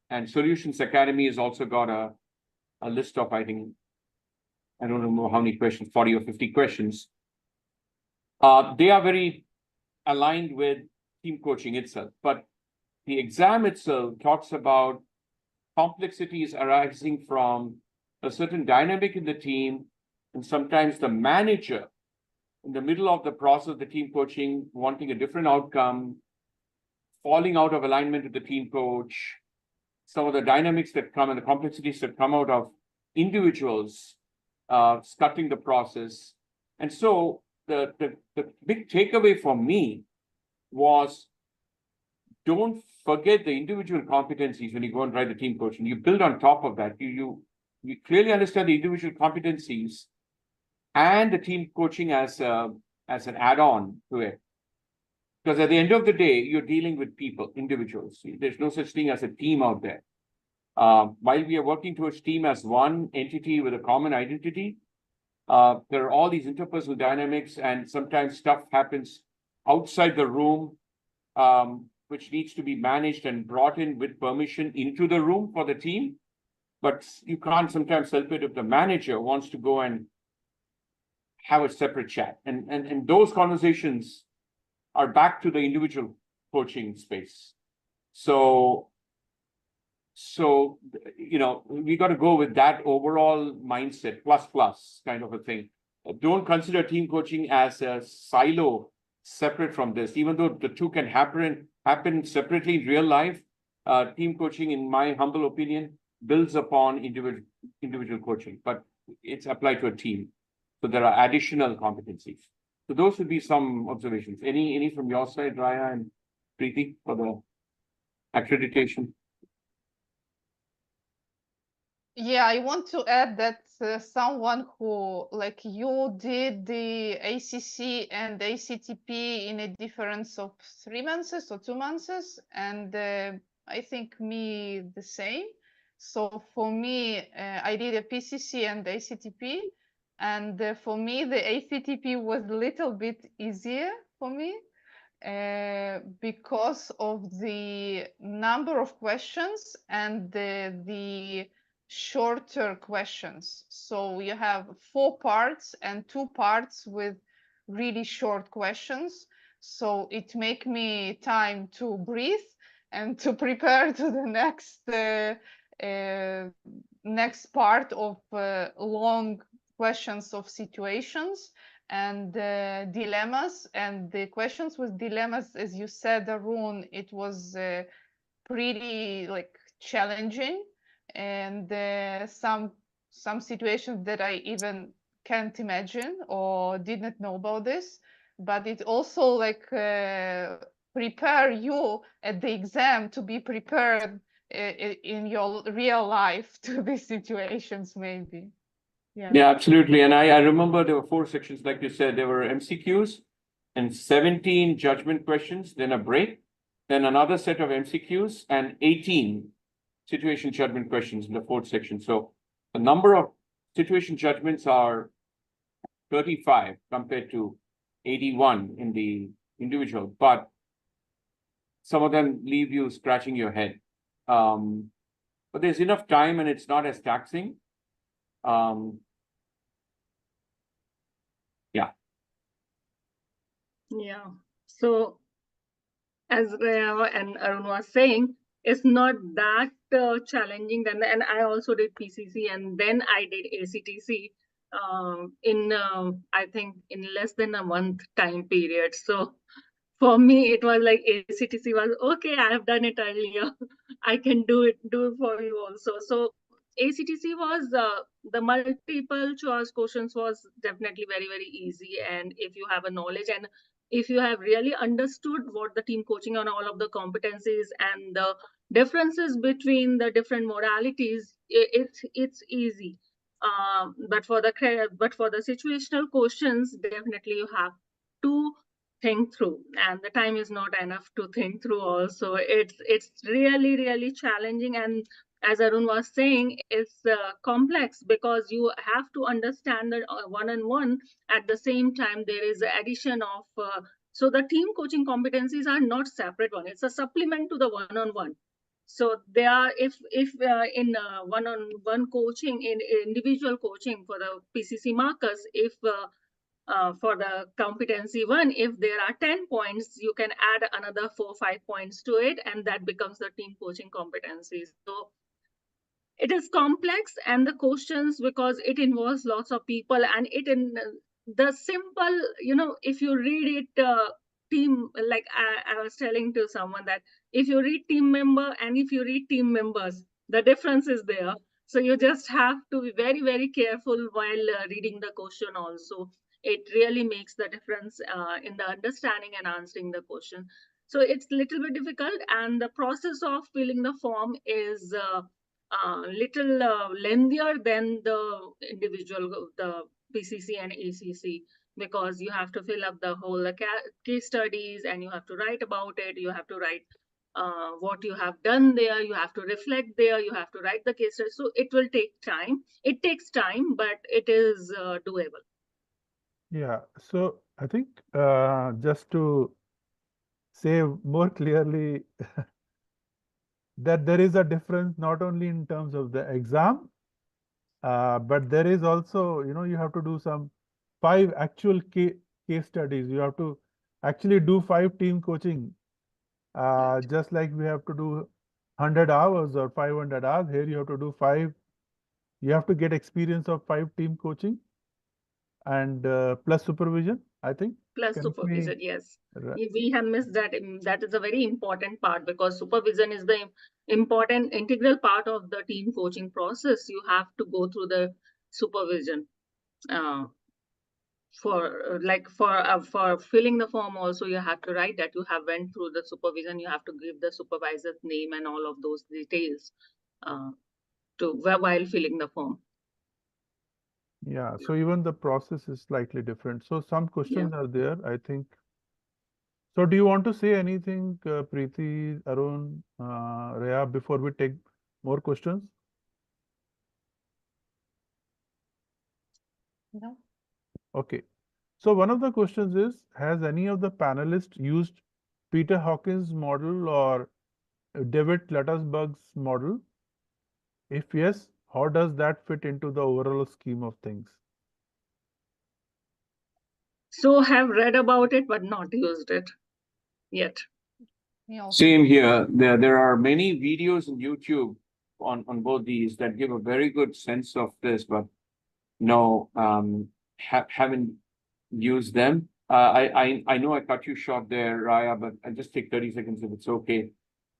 and Solutions Academy has also got a list of, I think, I don't know how many questions, 40 or 50 questions. They are very aligned with team coaching itself, but the exam itself talks about complexities arising from a certain dynamic in the team, and sometimes the manager in the middle of the process of the team coaching, wanting a different outcome, falling out of alignment with the team coach, some of the dynamics that come and the complexities that come out of individuals scuttling the process. And so the big takeaway for me was, don't forget the individual competencies when you go and write the team coaching. You build on top of that. You clearly understand the individual competencies and the team coaching as an add-on to it. Because at the end of the day, you're dealing with people, individuals. There's no such thing as a team out there. While we are working towards team as one entity with a common identity, there are all these interpersonal dynamics, and sometimes stuff happens outside the room, which needs to be managed and brought in with permission into the room for the team. But you can't sometimes help it if the manager wants to go and have a separate chat. And those conversations are back to the individual coaching space. So we got to go with that overall mindset, plus kind of a thing. Don't consider team coaching as a silo separate from this, even though the two can happen separately in real life. Team coaching, in my humble opinion, builds upon individual coaching, but it's applied to a team. So there are additional competencies. So those would be some observations. Any from your side, Raya and Preeti, for the accreditation? Yeah, I want to add that someone who, like you, did the ACC and ACTP in a difference of 3 months or 2 months, and I think me the same. So for me, I did a PCC and ACTP, and for me, the ACTP was a little bit easier for me because of the number of questions and the shorter questions. So you have 4 parts and 2 parts with really short questions. So it make me time to breathe and to prepare to the next part of long questions of situations and dilemmas. And the questions with dilemmas, as you said, Arun, it was pretty like challenging, and some situations that I even can't imagine or did not know about this. But it also like prepare you at the exam to be prepared in your real life to these situations, maybe. Yeah, absolutely. And I remember there were 4 sections, like you said. There were MCQs and 17 judgment questions, then a break, then another set of MCQs and 18 situation judgment questions in the 4th section. So the number of situation judgments are 35 compared to 81 in the individual, but some of them leave you scratching your head. But there's enough time and it's not as taxing. Yeah. So as Raya and Arun was saying, it's not that challenging. And I also did PCC and then I did ACTC I think in less than a month time period. So for me, it was like ACTC was okay. I have done it earlier. I can do it for you also. So ACTC was the multiple choice questions was definitely very, very easy. And if you have a knowledge and if you have really understood what the team coaching on all of the competencies and the differences between the different modalities, it's easy. But for the situational questions, definitely you have to think through, and the time is not enough to think through. Also, it's really challenging, and as Arun was saying, it's complex because you have to understand that one-on-one. At the same time, there is addition of so the team coaching competencies are not separate one. It's a supplement to the one-on-one. So they are, if in one-on-one coaching, in individual coaching for the PCC markers, if for the competency one, if there are 10 points, you can add another 4-5 points to it, and that becomes the team coaching competency. So it is complex, and the questions, because it involves lots of people, and it in the simple, if you read it, team, like I was telling to someone that if you read team member and if you read team members, the difference is there. So you just have to be very, very careful while reading the question also. It really makes the difference in the understanding and answering the question. So it's a little bit difficult, and the process of filling the form is little lengthier than the individual, the PCC and ACC, because you have to fill up the whole case studies, and you have to write about it. You have to write what you have done there. You have to reflect there. You have to write the case study. So it will take time. It takes time, but it is doable. Yeah. So I think just to say more clearly that there is a difference not only in terms of the exam, but there is also, you have to do some 5 actual case studies. You have to actually do 5 team coaching, just like we have to do 100 hours or 500 hours. Here you have to do 5. You have to get experience of 5 team coaching and plus supervision, I think. Plus Can supervision, yes. Right. We have missed that. That is a very important part, because supervision is the important integral part of the team coaching process. You have to go through the supervision for filling the form. Also, you have to write that you have went through the supervision. You have to give the supervisor's name and all of those details while filling the form. Yeah, so even the process is slightly different. So some questions are there, I think. So do you want to say anything, Preeti, Arun, Raya, before we take more questions? No. Okay. So one of the questions is, has any of the panelists used Peter Hawkins' model or David Clutterbuck's model? If yes, how does that fit into the overall scheme of things? So have read about it, but not used it yet. Same here. There are many videos on YouTube on both these that give a very good sense of this, but no, haven't used them. I know I cut you short there, Raya, but I'll just take 30 seconds if it's okay.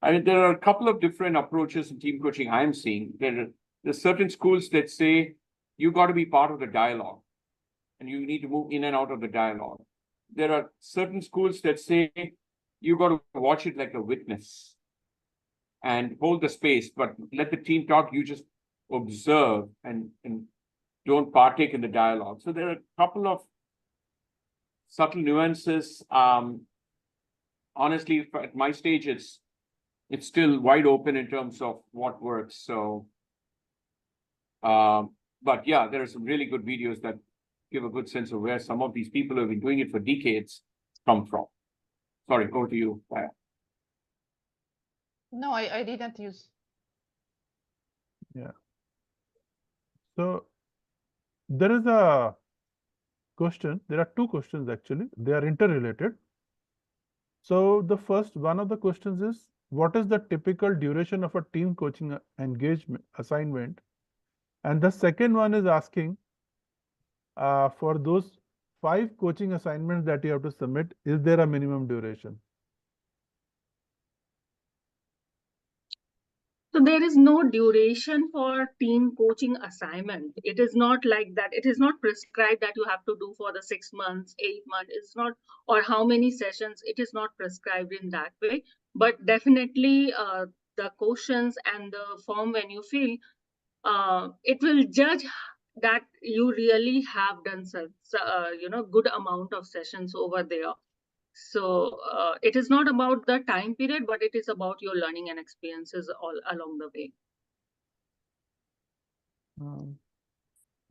I mean, there are a couple of different approaches in team coaching I'm seeing. There's certain schools that say you got to be part of the dialogue and you need to move in and out of the dialogue. There are certain schools that say you got to watch it like a witness and hold the space, but let the team talk. You just observe and don't partake in the dialogue. So there are a couple of subtle nuances. Honestly, at my stage, it's still wide open in terms of what works. So, but yeah, there are some really good videos that give a good sense of where some of these people who have been doing it for decades come from. Sorry, over to you, Raya. No, I didn't use. Yeah. So there is a question. There are 2 questions actually. They are interrelated. So the first one of the questions is, what is the typical duration of a team coaching engagement assignment? And the second one is asking, for those 5 coaching assignments that you have to submit, is there a minimum duration? So there is no duration for team coaching assignment. It is not like that. It is not prescribed that you have to do for the 6 months, 8 months. It's not, or how many sessions. It is not prescribed in that way. But definitely the questions and the form when you fill, it will judge that you really have done good amount of sessions over there. So it is not about the time period, but it is about your learning and experiences all along the way.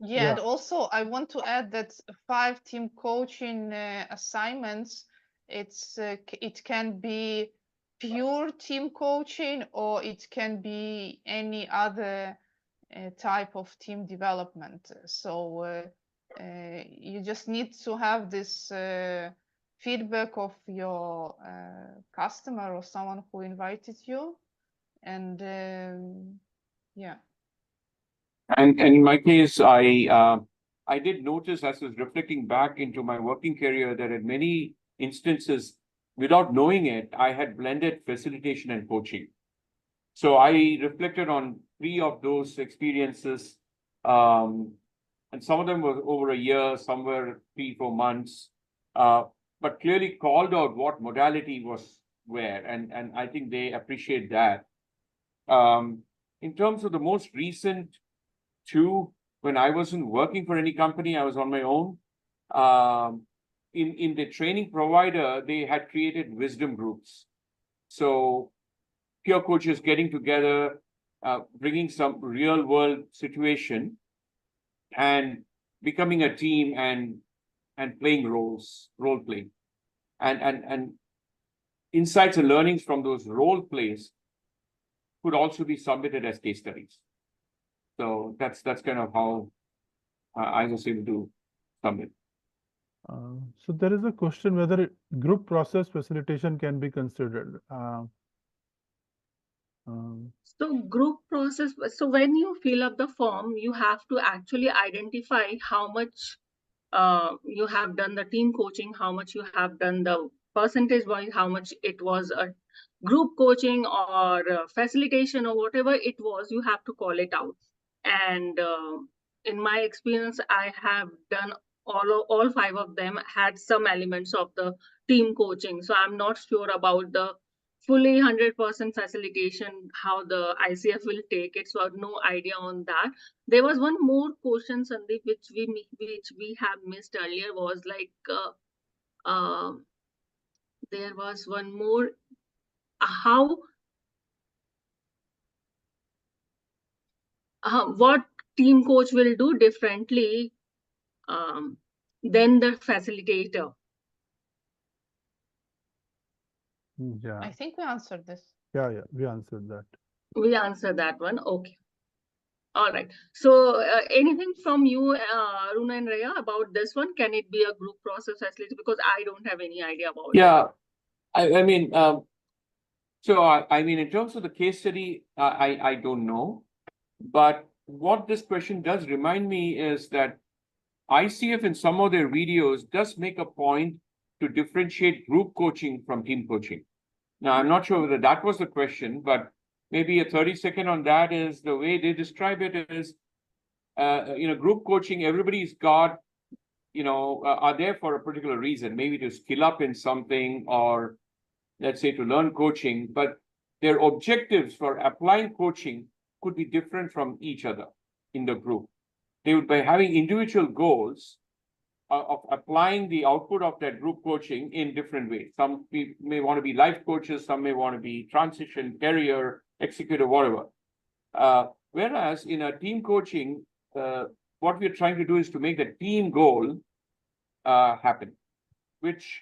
Yeah, and also I want to add that 5 team coaching assignments, it can be pure team coaching, or it can be any other type of team development. So You just need to have this feedback of your customer or someone who invited you, and yeah. And in my case, I did notice as I was reflecting back into my working career that in many instances, without knowing it, I had blended facilitation and coaching. So I reflected on 3 of those experiences, and some of them were over a year, some were 3, 4 months, but clearly called out what modality was where, and I think they appreciate that. In terms of the most recent 2, when I wasn't working for any company, I was on my own. In the training provider, they had created wisdom groups. So peer coaches getting together, bringing some real world situation and becoming a team and playing roles, role playing. And insights and learnings from those role plays could also be submitted as case studies. So that's kind of how I was able to submit. So there is a question whether group process facilitation can be considered. So group process, so when you fill up the form, you have to actually identify how much you have done the team coaching, how much you have done the percentage wise, how much it was a group coaching or facilitation or whatever it was, you have to call it out. And in my experience, I have done all 5 of them had some elements of the team coaching. So I'm not sure about the fully 100% facilitation, how the ICF will take it. So I have no idea on that. There was one more question, Sandeep, which we have missed earlier, was like there was one more how what team coach will do differently than the facilitator. Yeah. I think we answered this. Yeah, we answered that. We answered that one. Okay. All right. So anything from you, Runa and Raya, about this one? Can it be a group process facility? Because I don't have any idea about it. Yeah, I mean, so I mean, in terms of the case study, I don't know. But what this question does remind me is that ICF in some of their videos does make a point to differentiate group coaching from team coaching. Now, I'm not sure whether that was the question, but maybe a 30-second on that is the way they describe it is, group coaching, everybody's got, are there for a particular reason, maybe to skill up in something or let's say to learn coaching, but their objectives for applying coaching could be different from each other in the group. They would be having individual goals of applying the output of that group coaching in different ways. Some may want to be life coaches, some may want to be transition, career, executive, whatever. Whereas in a team coaching, what we're trying to do is to make the team goal happen, which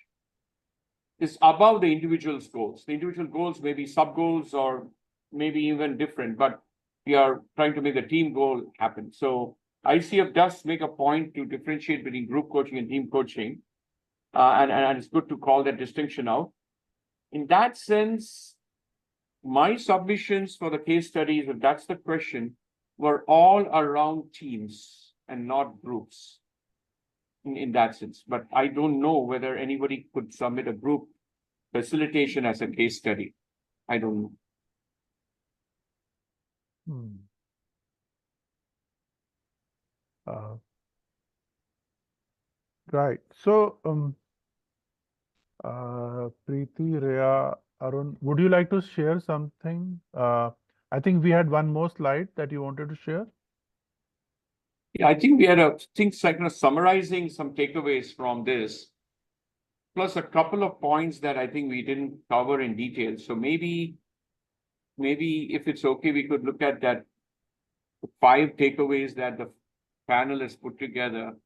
is above the individual's goals. The individual goals may be sub goals or maybe even different, but we are trying to make the team goal happen. So ICF does make a point to differentiate between group coaching and team coaching, and it's good to call that distinction out. In that sense, my submissions for the case studies, if that's the question, were all around teams and not groups in that sense. But I don't know whether anybody could submit a group facilitation as a case study. I don't know. Right. So, Preeti, Raya, Arun, would you like to share something? I think we had one more slide that you wanted to share. Yeah, I think we had kind of summarizing some takeaways from this, plus a couple of points that I think we didn't cover in detail. So maybe if it's okay, we could look at that 5 takeaways that the panelists put together.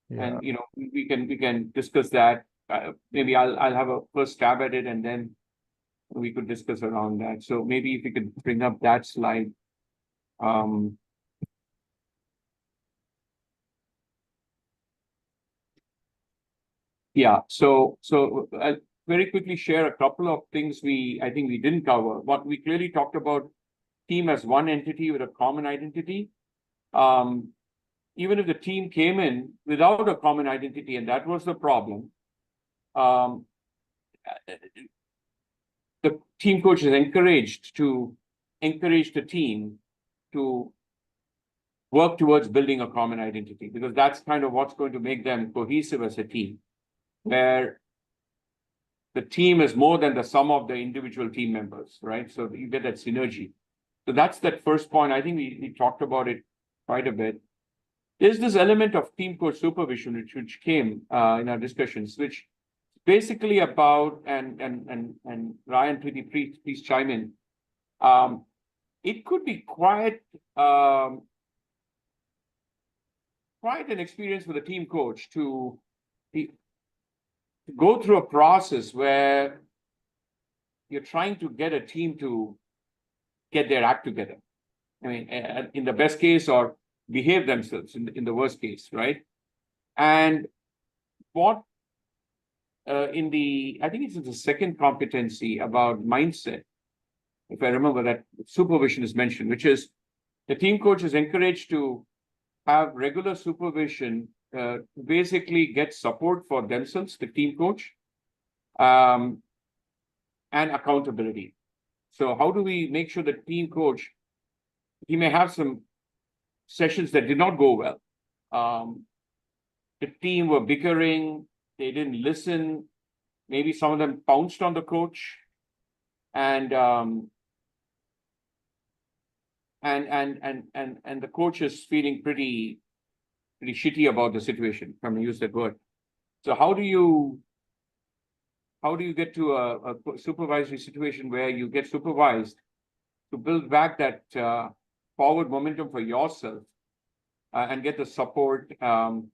Yeah. And we can discuss that. Maybe I'll have a first stab at it, and then we could discuss around that. So maybe if we could bring up that slide. Yeah. So I'll very quickly share a couple of things I think we didn't cover. What we clearly talked about team as one entity with a common identity. Even if the team came in without a common identity, and that was the problem, um, the team coach is encouraged to encourage the team to work towards building a common identity, because that's kind of what's going to make them cohesive as a team, where the team is more than the sum of the individual team members, right? So you get that synergy. So that's that first point. I think we talked about it quite a bit. There's this element of team coach supervision, which came in our discussions, which basically about, and Ryan, please chime in. It could be quite an experience for the team coach to go through a process where you're trying to get a team to get their act together. I mean, in the best case, or behave themselves in the worst case, right? And what I think it's in the second competency about mindset, if I remember, that supervision is mentioned, which is the team coach is encouraged to have regular supervision, to basically get support for themselves, the team coach, and accountability. So how do we make sure the team coach, he may have some sessions that did not go well. The team were bickering, they didn't listen. Maybe some of them pounced on the coach, and the coach is feeling pretty shitty about the situation, if I'm gonna use that word. So how do you get to a supervisory situation where you get supervised to build back that forward momentum for yourself, and get the support and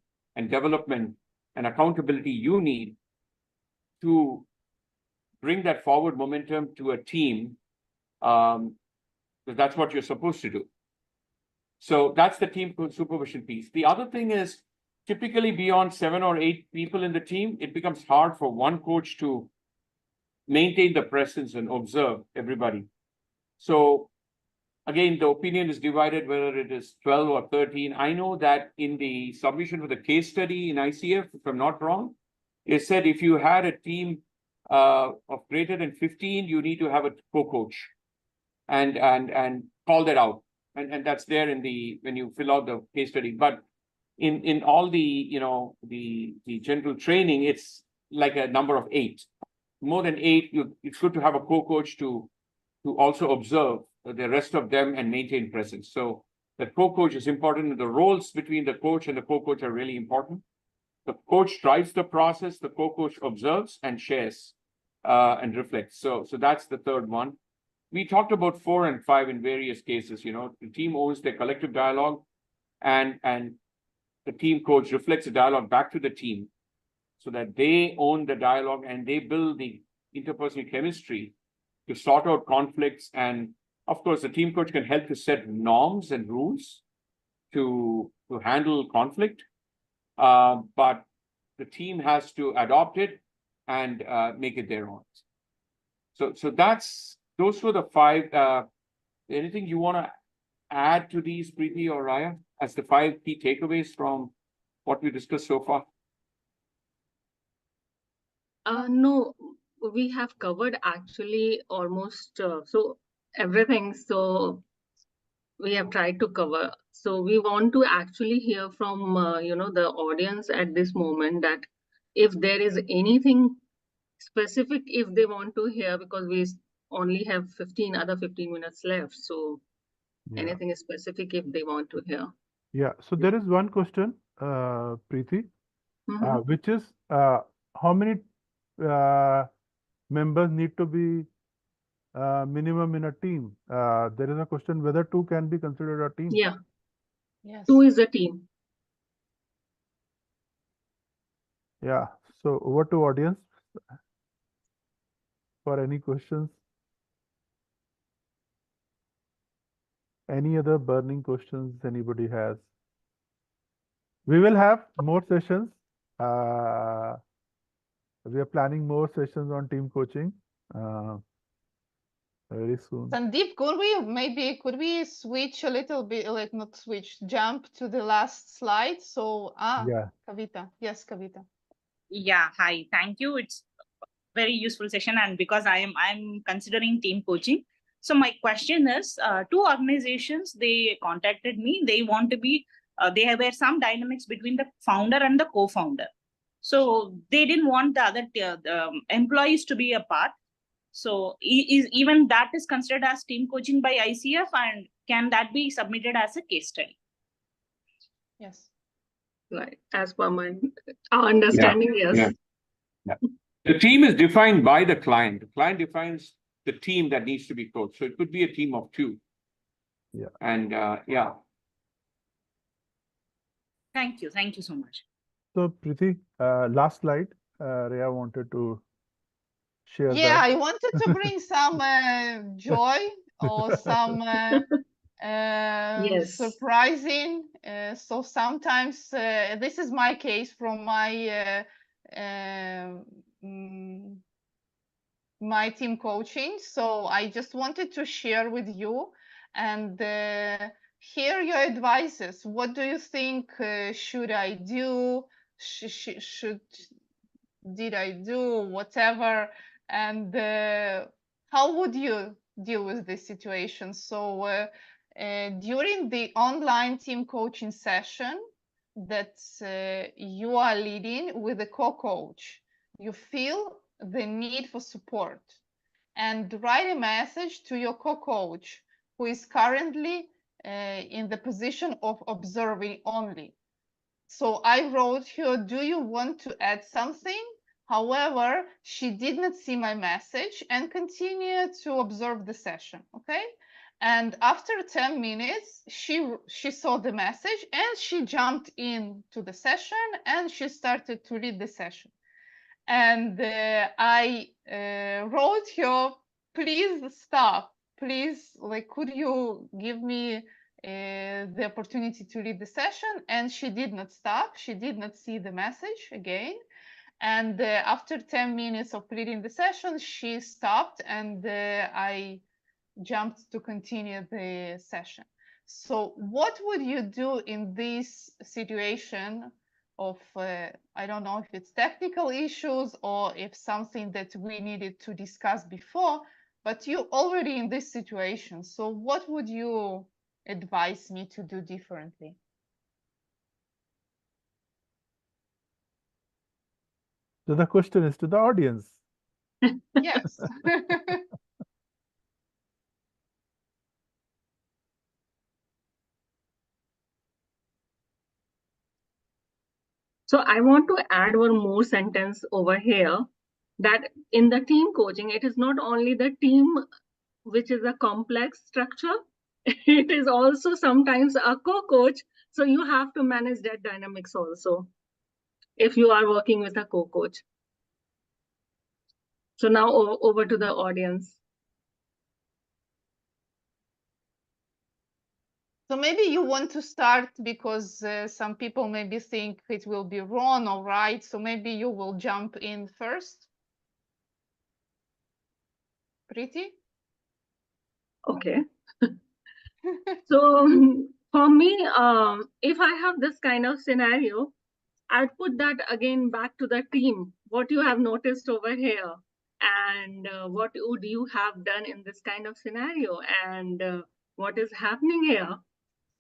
development and accountability you need to bring that forward momentum to a team, because that's what you're supposed to do. So that's the team supervision piece. The other thing is, typically beyond 7 or 8 people in the team, it becomes hard for one coach to maintain the presence and observe everybody. So again, the opinion is divided whether it is 12 or 13. I know that in the submission for the case study in ICF, if I'm not wrong, it said if you had a team of greater than 15, you need to have a co-coach, and call that out. And that's there when you fill out the case study. But in all the the general training, it's like a number of 8. More than 8, it's good to have a co-coach to also observe the rest of them and maintain presence. So the co-coach is important. The roles between the coach and the co-coach are really important. The coach drives the process, the co-coach observes and shares and reflects. So that's the third one. We talked about 4 and 5 in various cases. The team owns their collective dialogue, and the team coach reflects the dialogue back to the team so that they own the dialogue and they build the interpersonal chemistry to sort out conflicts. And of course, the team coach can help to set norms and rules to handle conflict, but the team has to adopt it and make it their own. So those were the 5. Anything you want to add to these, Preeti or Raya, as the 5 key takeaways from what we discussed so far? No, we have covered actually almost everything. So we have tried to cover. So we want to actually hear from the audience at this moment, that if there is anything specific, if they want to hear, because we only have 15 minutes left. So anything specific if they want to hear. Yeah. So there is one question, Preeti, which is how many members need to be minimum in a team? There is a question whether 2 can be considered a team. Yeah. Yes. 2 is a team. Yeah. So over to audience for any questions. Any other burning questions anybody has? We will have more sessions. We are planning more sessions on team coaching very soon. Sandeep, could we switch a little bit, like not switch, jump to the last slide? So, Yeah. Kavita. Yes, Kavita. Yeah, hi. Thank you. It's very useful session, and because I'm considering team coaching. So my question is, two organizations they contacted me. They want to be they have some dynamics between the founder and the co-founder. So they didn't want the other the employees to be a part. So is even that is considered as team coaching by ICF, and can that be submitted as a case study? Yes. Right. As per our understanding, yes. Yeah. The team is defined by the client. The client defines the team that needs to be coached. So it could be a team of two. Yeah. And yeah. Thank you. Thank you so much. So Preeti, last slide. Raya wanted to share Yeah, that. I wanted to bring some joy or some Yes. surprising. So sometimes this is my case from my team coaching. So I just wanted to share with you and hear your advices. What do you think should I do? Did I do whatever? And how would you deal with this situation? So during the online team coaching session that you are leading with a co-coach, you feel the need for support and write a message to your co-coach who is currently in the position of observing only. So I wrote her, do you want to add something? However, she did not see my message and continued to observe the session, okay? And after 10 minutes, she saw the message and she jumped into the session and she started to lead the session. And I wrote her, please stop. Please, like, could you give me the opportunity to lead the session? And she did not stop. She did not see the message again. And after 10 minutes of leading the session, she stopped and I jumped to continue the session. So what would you do in this situation of, I don't know if it's technical issues or if something that we needed to discuss before, but you already in this situation. So what would you advise me to do differently? So the question is to the audience. Yes. So I want to add one more sentence over here that in the team coaching, it is not only the team which is a complex structure, it is also sometimes a co-coach. So you have to manage that dynamics also if you are working with a co-coach. So now over to the audience. So maybe you want to start because some people maybe think it will be wrong or right. So maybe you will jump in first. Preeti? Okay. So for me, if I have this kind of scenario, I'd put that again back to the team. What you have noticed over here, and what would you have done in this kind of scenario, and what is happening here?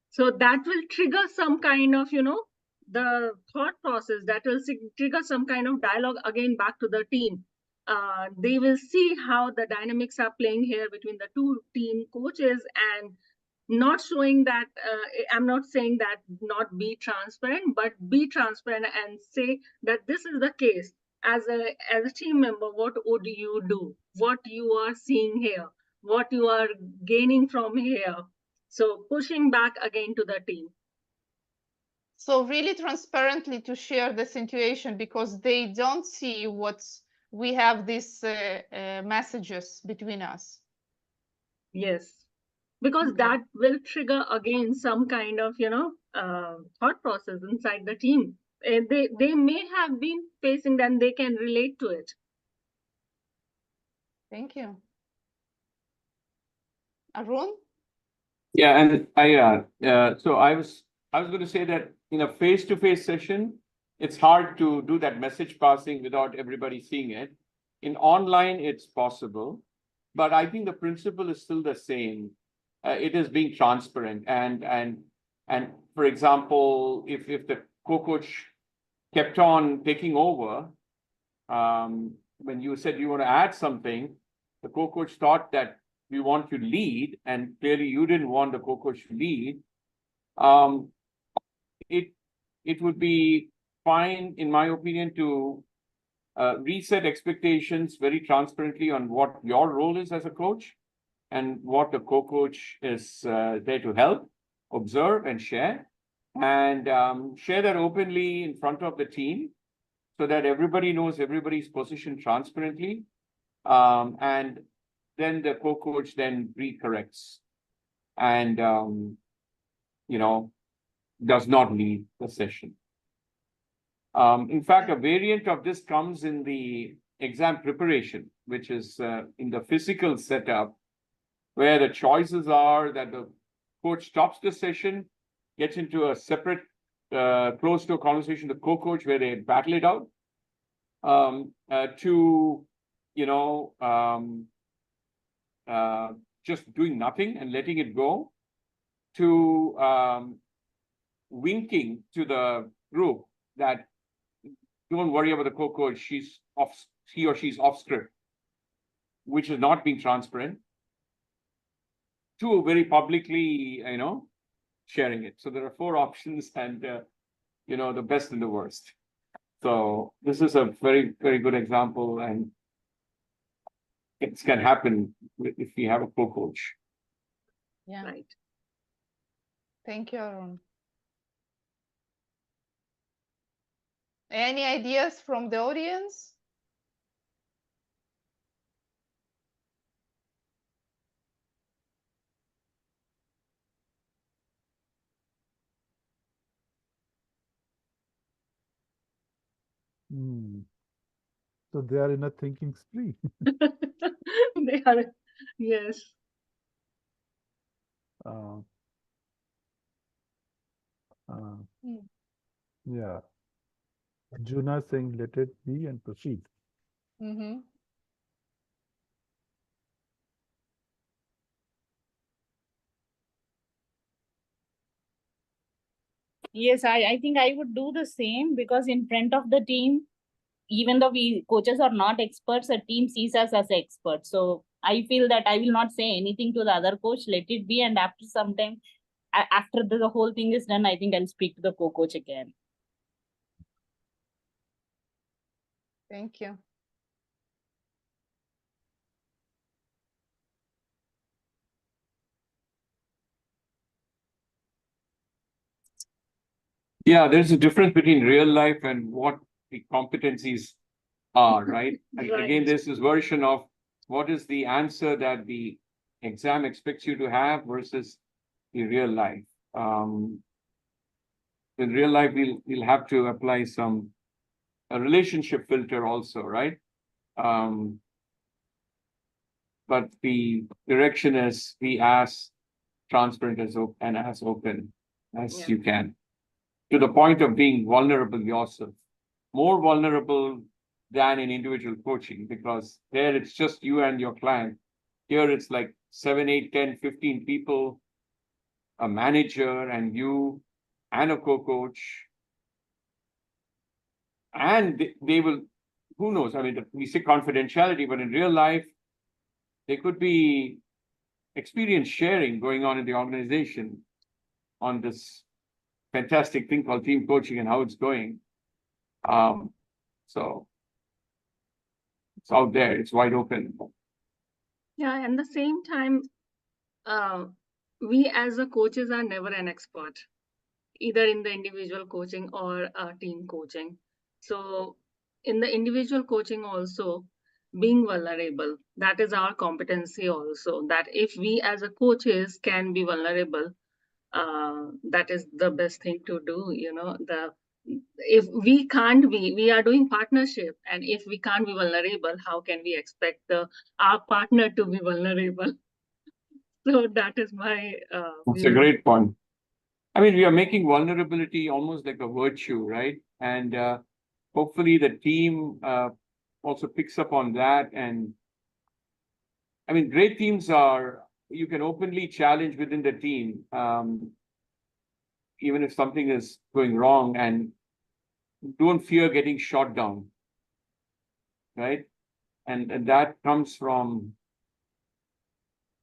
So that will trigger some kind of, the thought process that will trigger some kind of dialogue again back to the team. They will see how the dynamics are playing here between the two team coaches, and not showing that I'm not saying that not be transparent, but be transparent and say that this is the case. As a team member, what would you do? What you are seeing here, what you are gaining from here. So pushing back again to the team. So really transparently to share the situation because they don't see what's we have these messages between us. Yes, because Okay. that will trigger again some kind of thought process inside the team. they may have been facing, then they can relate to it. Thank you. Arun? Yeah, and so I was going to say that in a face-to-face session, it's hard to do that message passing without everybody seeing it. In online, it's possible, but I think the principle is still the same. It is being transparent, and for example, if the co-coach kept on taking over, when you said you want to add something, the co-coach thought that we want to lead, and clearly you didn't want the co-coach to lead. It would be fine, in my opinion, to reset expectations very transparently on what your role is as a coach and what the co-coach is there to help, observe, and share. And share that openly in front of the team so that everybody knows everybody's position transparently. And then the co-coach then recorrects and, does not lead the session. In fact, a variant of this comes in the exam preparation, which is in the physical setup, where the choices are that the coach stops the session, gets into a separate closed door conversation with the co-coach where they battle it out, to just doing nothing and letting it go, to winking to the group that don't worry about the co-coach, he or she's off script, which is not being transparent, to very publicly, sharing it. So there are 4 options, and the best and the worst. So this is a very, very good example, and it can happen if we have a co-coach. Yeah. Right. Thank you, Arun. Any ideas from the audience? So they are in a thinking spree. They are, yes. Yeah. Juna saying, let it be and proceed. Mm-hmm. Yes, I think I would do the same, because in front of the team, even though we coaches are not experts, a team sees us as experts. So I feel that I will not say anything to the other coach, let it be. And after some time, after the whole thing is done, I think I'll speak to the co-coach again. Thank you. Yeah, there's a difference between real life and what the competencies are, right? Right. Again, there's this version of what is the answer that the exam expects you to have versus the real life. In real life, we'll have to apply a relationship filter also, right? But the direction is be as transparent and as open as you can, to the point of being vulnerable yourself, more vulnerable than in individual coaching, because there it's just you and your client. Here it's like 7, 8, 10, 15 people, a manager and you and a co-coach. And they will, who knows? I mean, we say confidentiality, but in real life, there could be experience sharing going on in the organization on this fantastic thing called team coaching and how it's going. So it's out there, it's wide open. Yeah, and the same time, we as a coaches are never an expert, either in the individual coaching or team coaching. So in the individual coaching also, being vulnerable, that is our competency also, that if we as a coaches can be vulnerable, that is the best thing to do. if we can't be, we are doing partnership, and if we can't be vulnerable, how can we expect our partner to be vulnerable? So that is my That's a view. great point. I mean, we are making vulnerability almost like a virtue, right? And hopefully the team also picks up on that. And I mean, great teams are, you can openly challenge within the team, even if something is going wrong, and don't fear getting shot down, right? And that comes from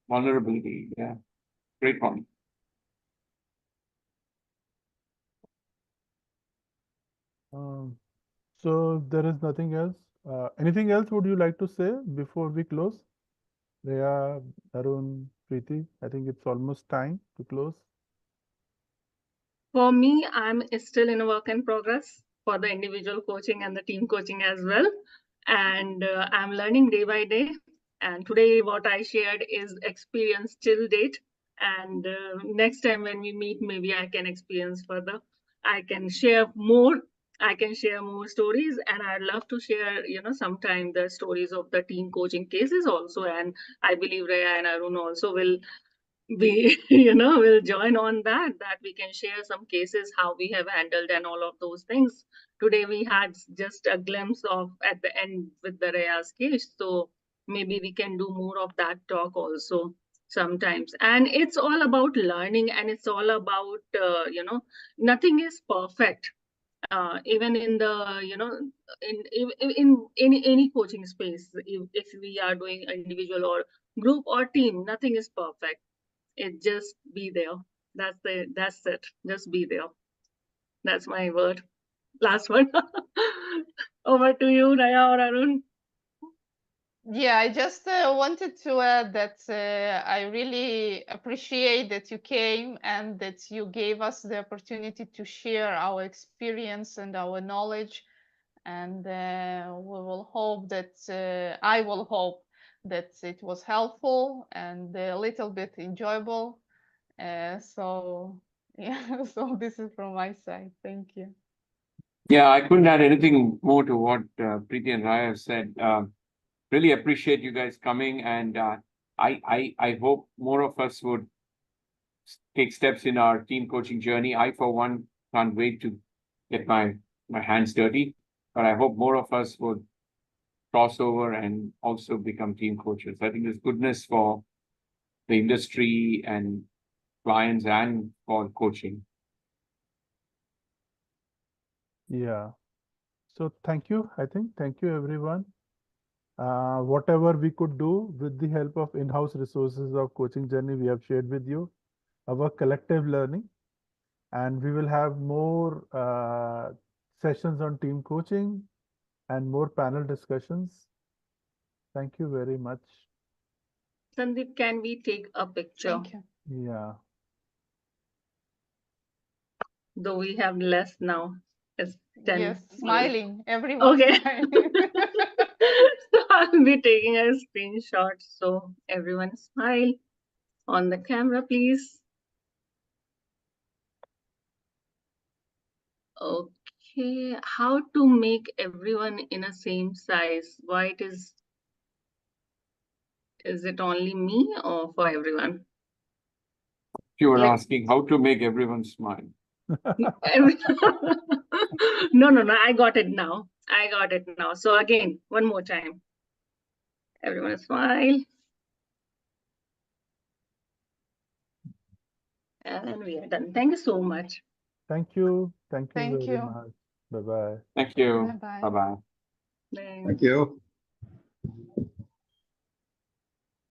vulnerability. Yeah, great point. So there is nothing else. Anything else would you like to say before we close? Raya, Arun, Preeti, I think it's almost time to close. For me, I'm still in a work in progress for the individual coaching and the team coaching as well. And I'm learning day by day. And today, what I shared is experience till date. And next time when we meet, maybe I can experience further. I can share more. I can share more stories, and I'd love to share, sometime the stories of the team coaching cases also. And I believe Raya and Arun also will we will join on that we can share some cases how we have handled and all of those things. Today we had just a glimpse of at the end with the Raya's case, so maybe we can do more of that talk also sometimes. And it's all about learning, and it's all about nothing is perfect, even in the in any coaching space. If we are doing individual or group or team, nothing is perfect. It just be there. That's it. Just be there. That's my word. Last word. Over to you, Raya or Arun. Yeah, I just wanted to add that I really appreciate that you came and that you gave us the opportunity to share our experience and our knowledge. And we will hope that I will hope that it was helpful and a little bit enjoyable. So yeah, so this is from my side. Thank you. Yeah, I couldn't add anything more to what Preeti and Raya have said. Really appreciate you guys coming, and I hope more of us would take steps in our team coaching journey. I, for one, can't wait to get my hands dirty, but I hope more of us would cross over and also become team coaches. I think there's goodness for the industry and clients and for coaching. Yeah. So thank you. Thank you, everyone. Whatever we could do with the help of in-house resources of coaching journey, we have shared with you our collective learning, and we will have more sessions on team coaching and more panel discussions. Thank you very much. Sandeep, can we take a picture? Thank you. Yeah. Though we have less now. It's 10. Yes, smiling. Everyone Okay. smiling. So I'll be taking a screenshot. So everyone smile on the camera, please. Okay. How to make everyone in a same size? Why is it only me or for everyone? You were Like- asking how to make everyone smile. No. I got it now. So again, one more time. Everyone smile. And we are done. Thank you so much. Thank you. Thank you Thank very you. much. Bye-bye. Thank you. Bye-bye. Bye-bye. Thanks. Thank you.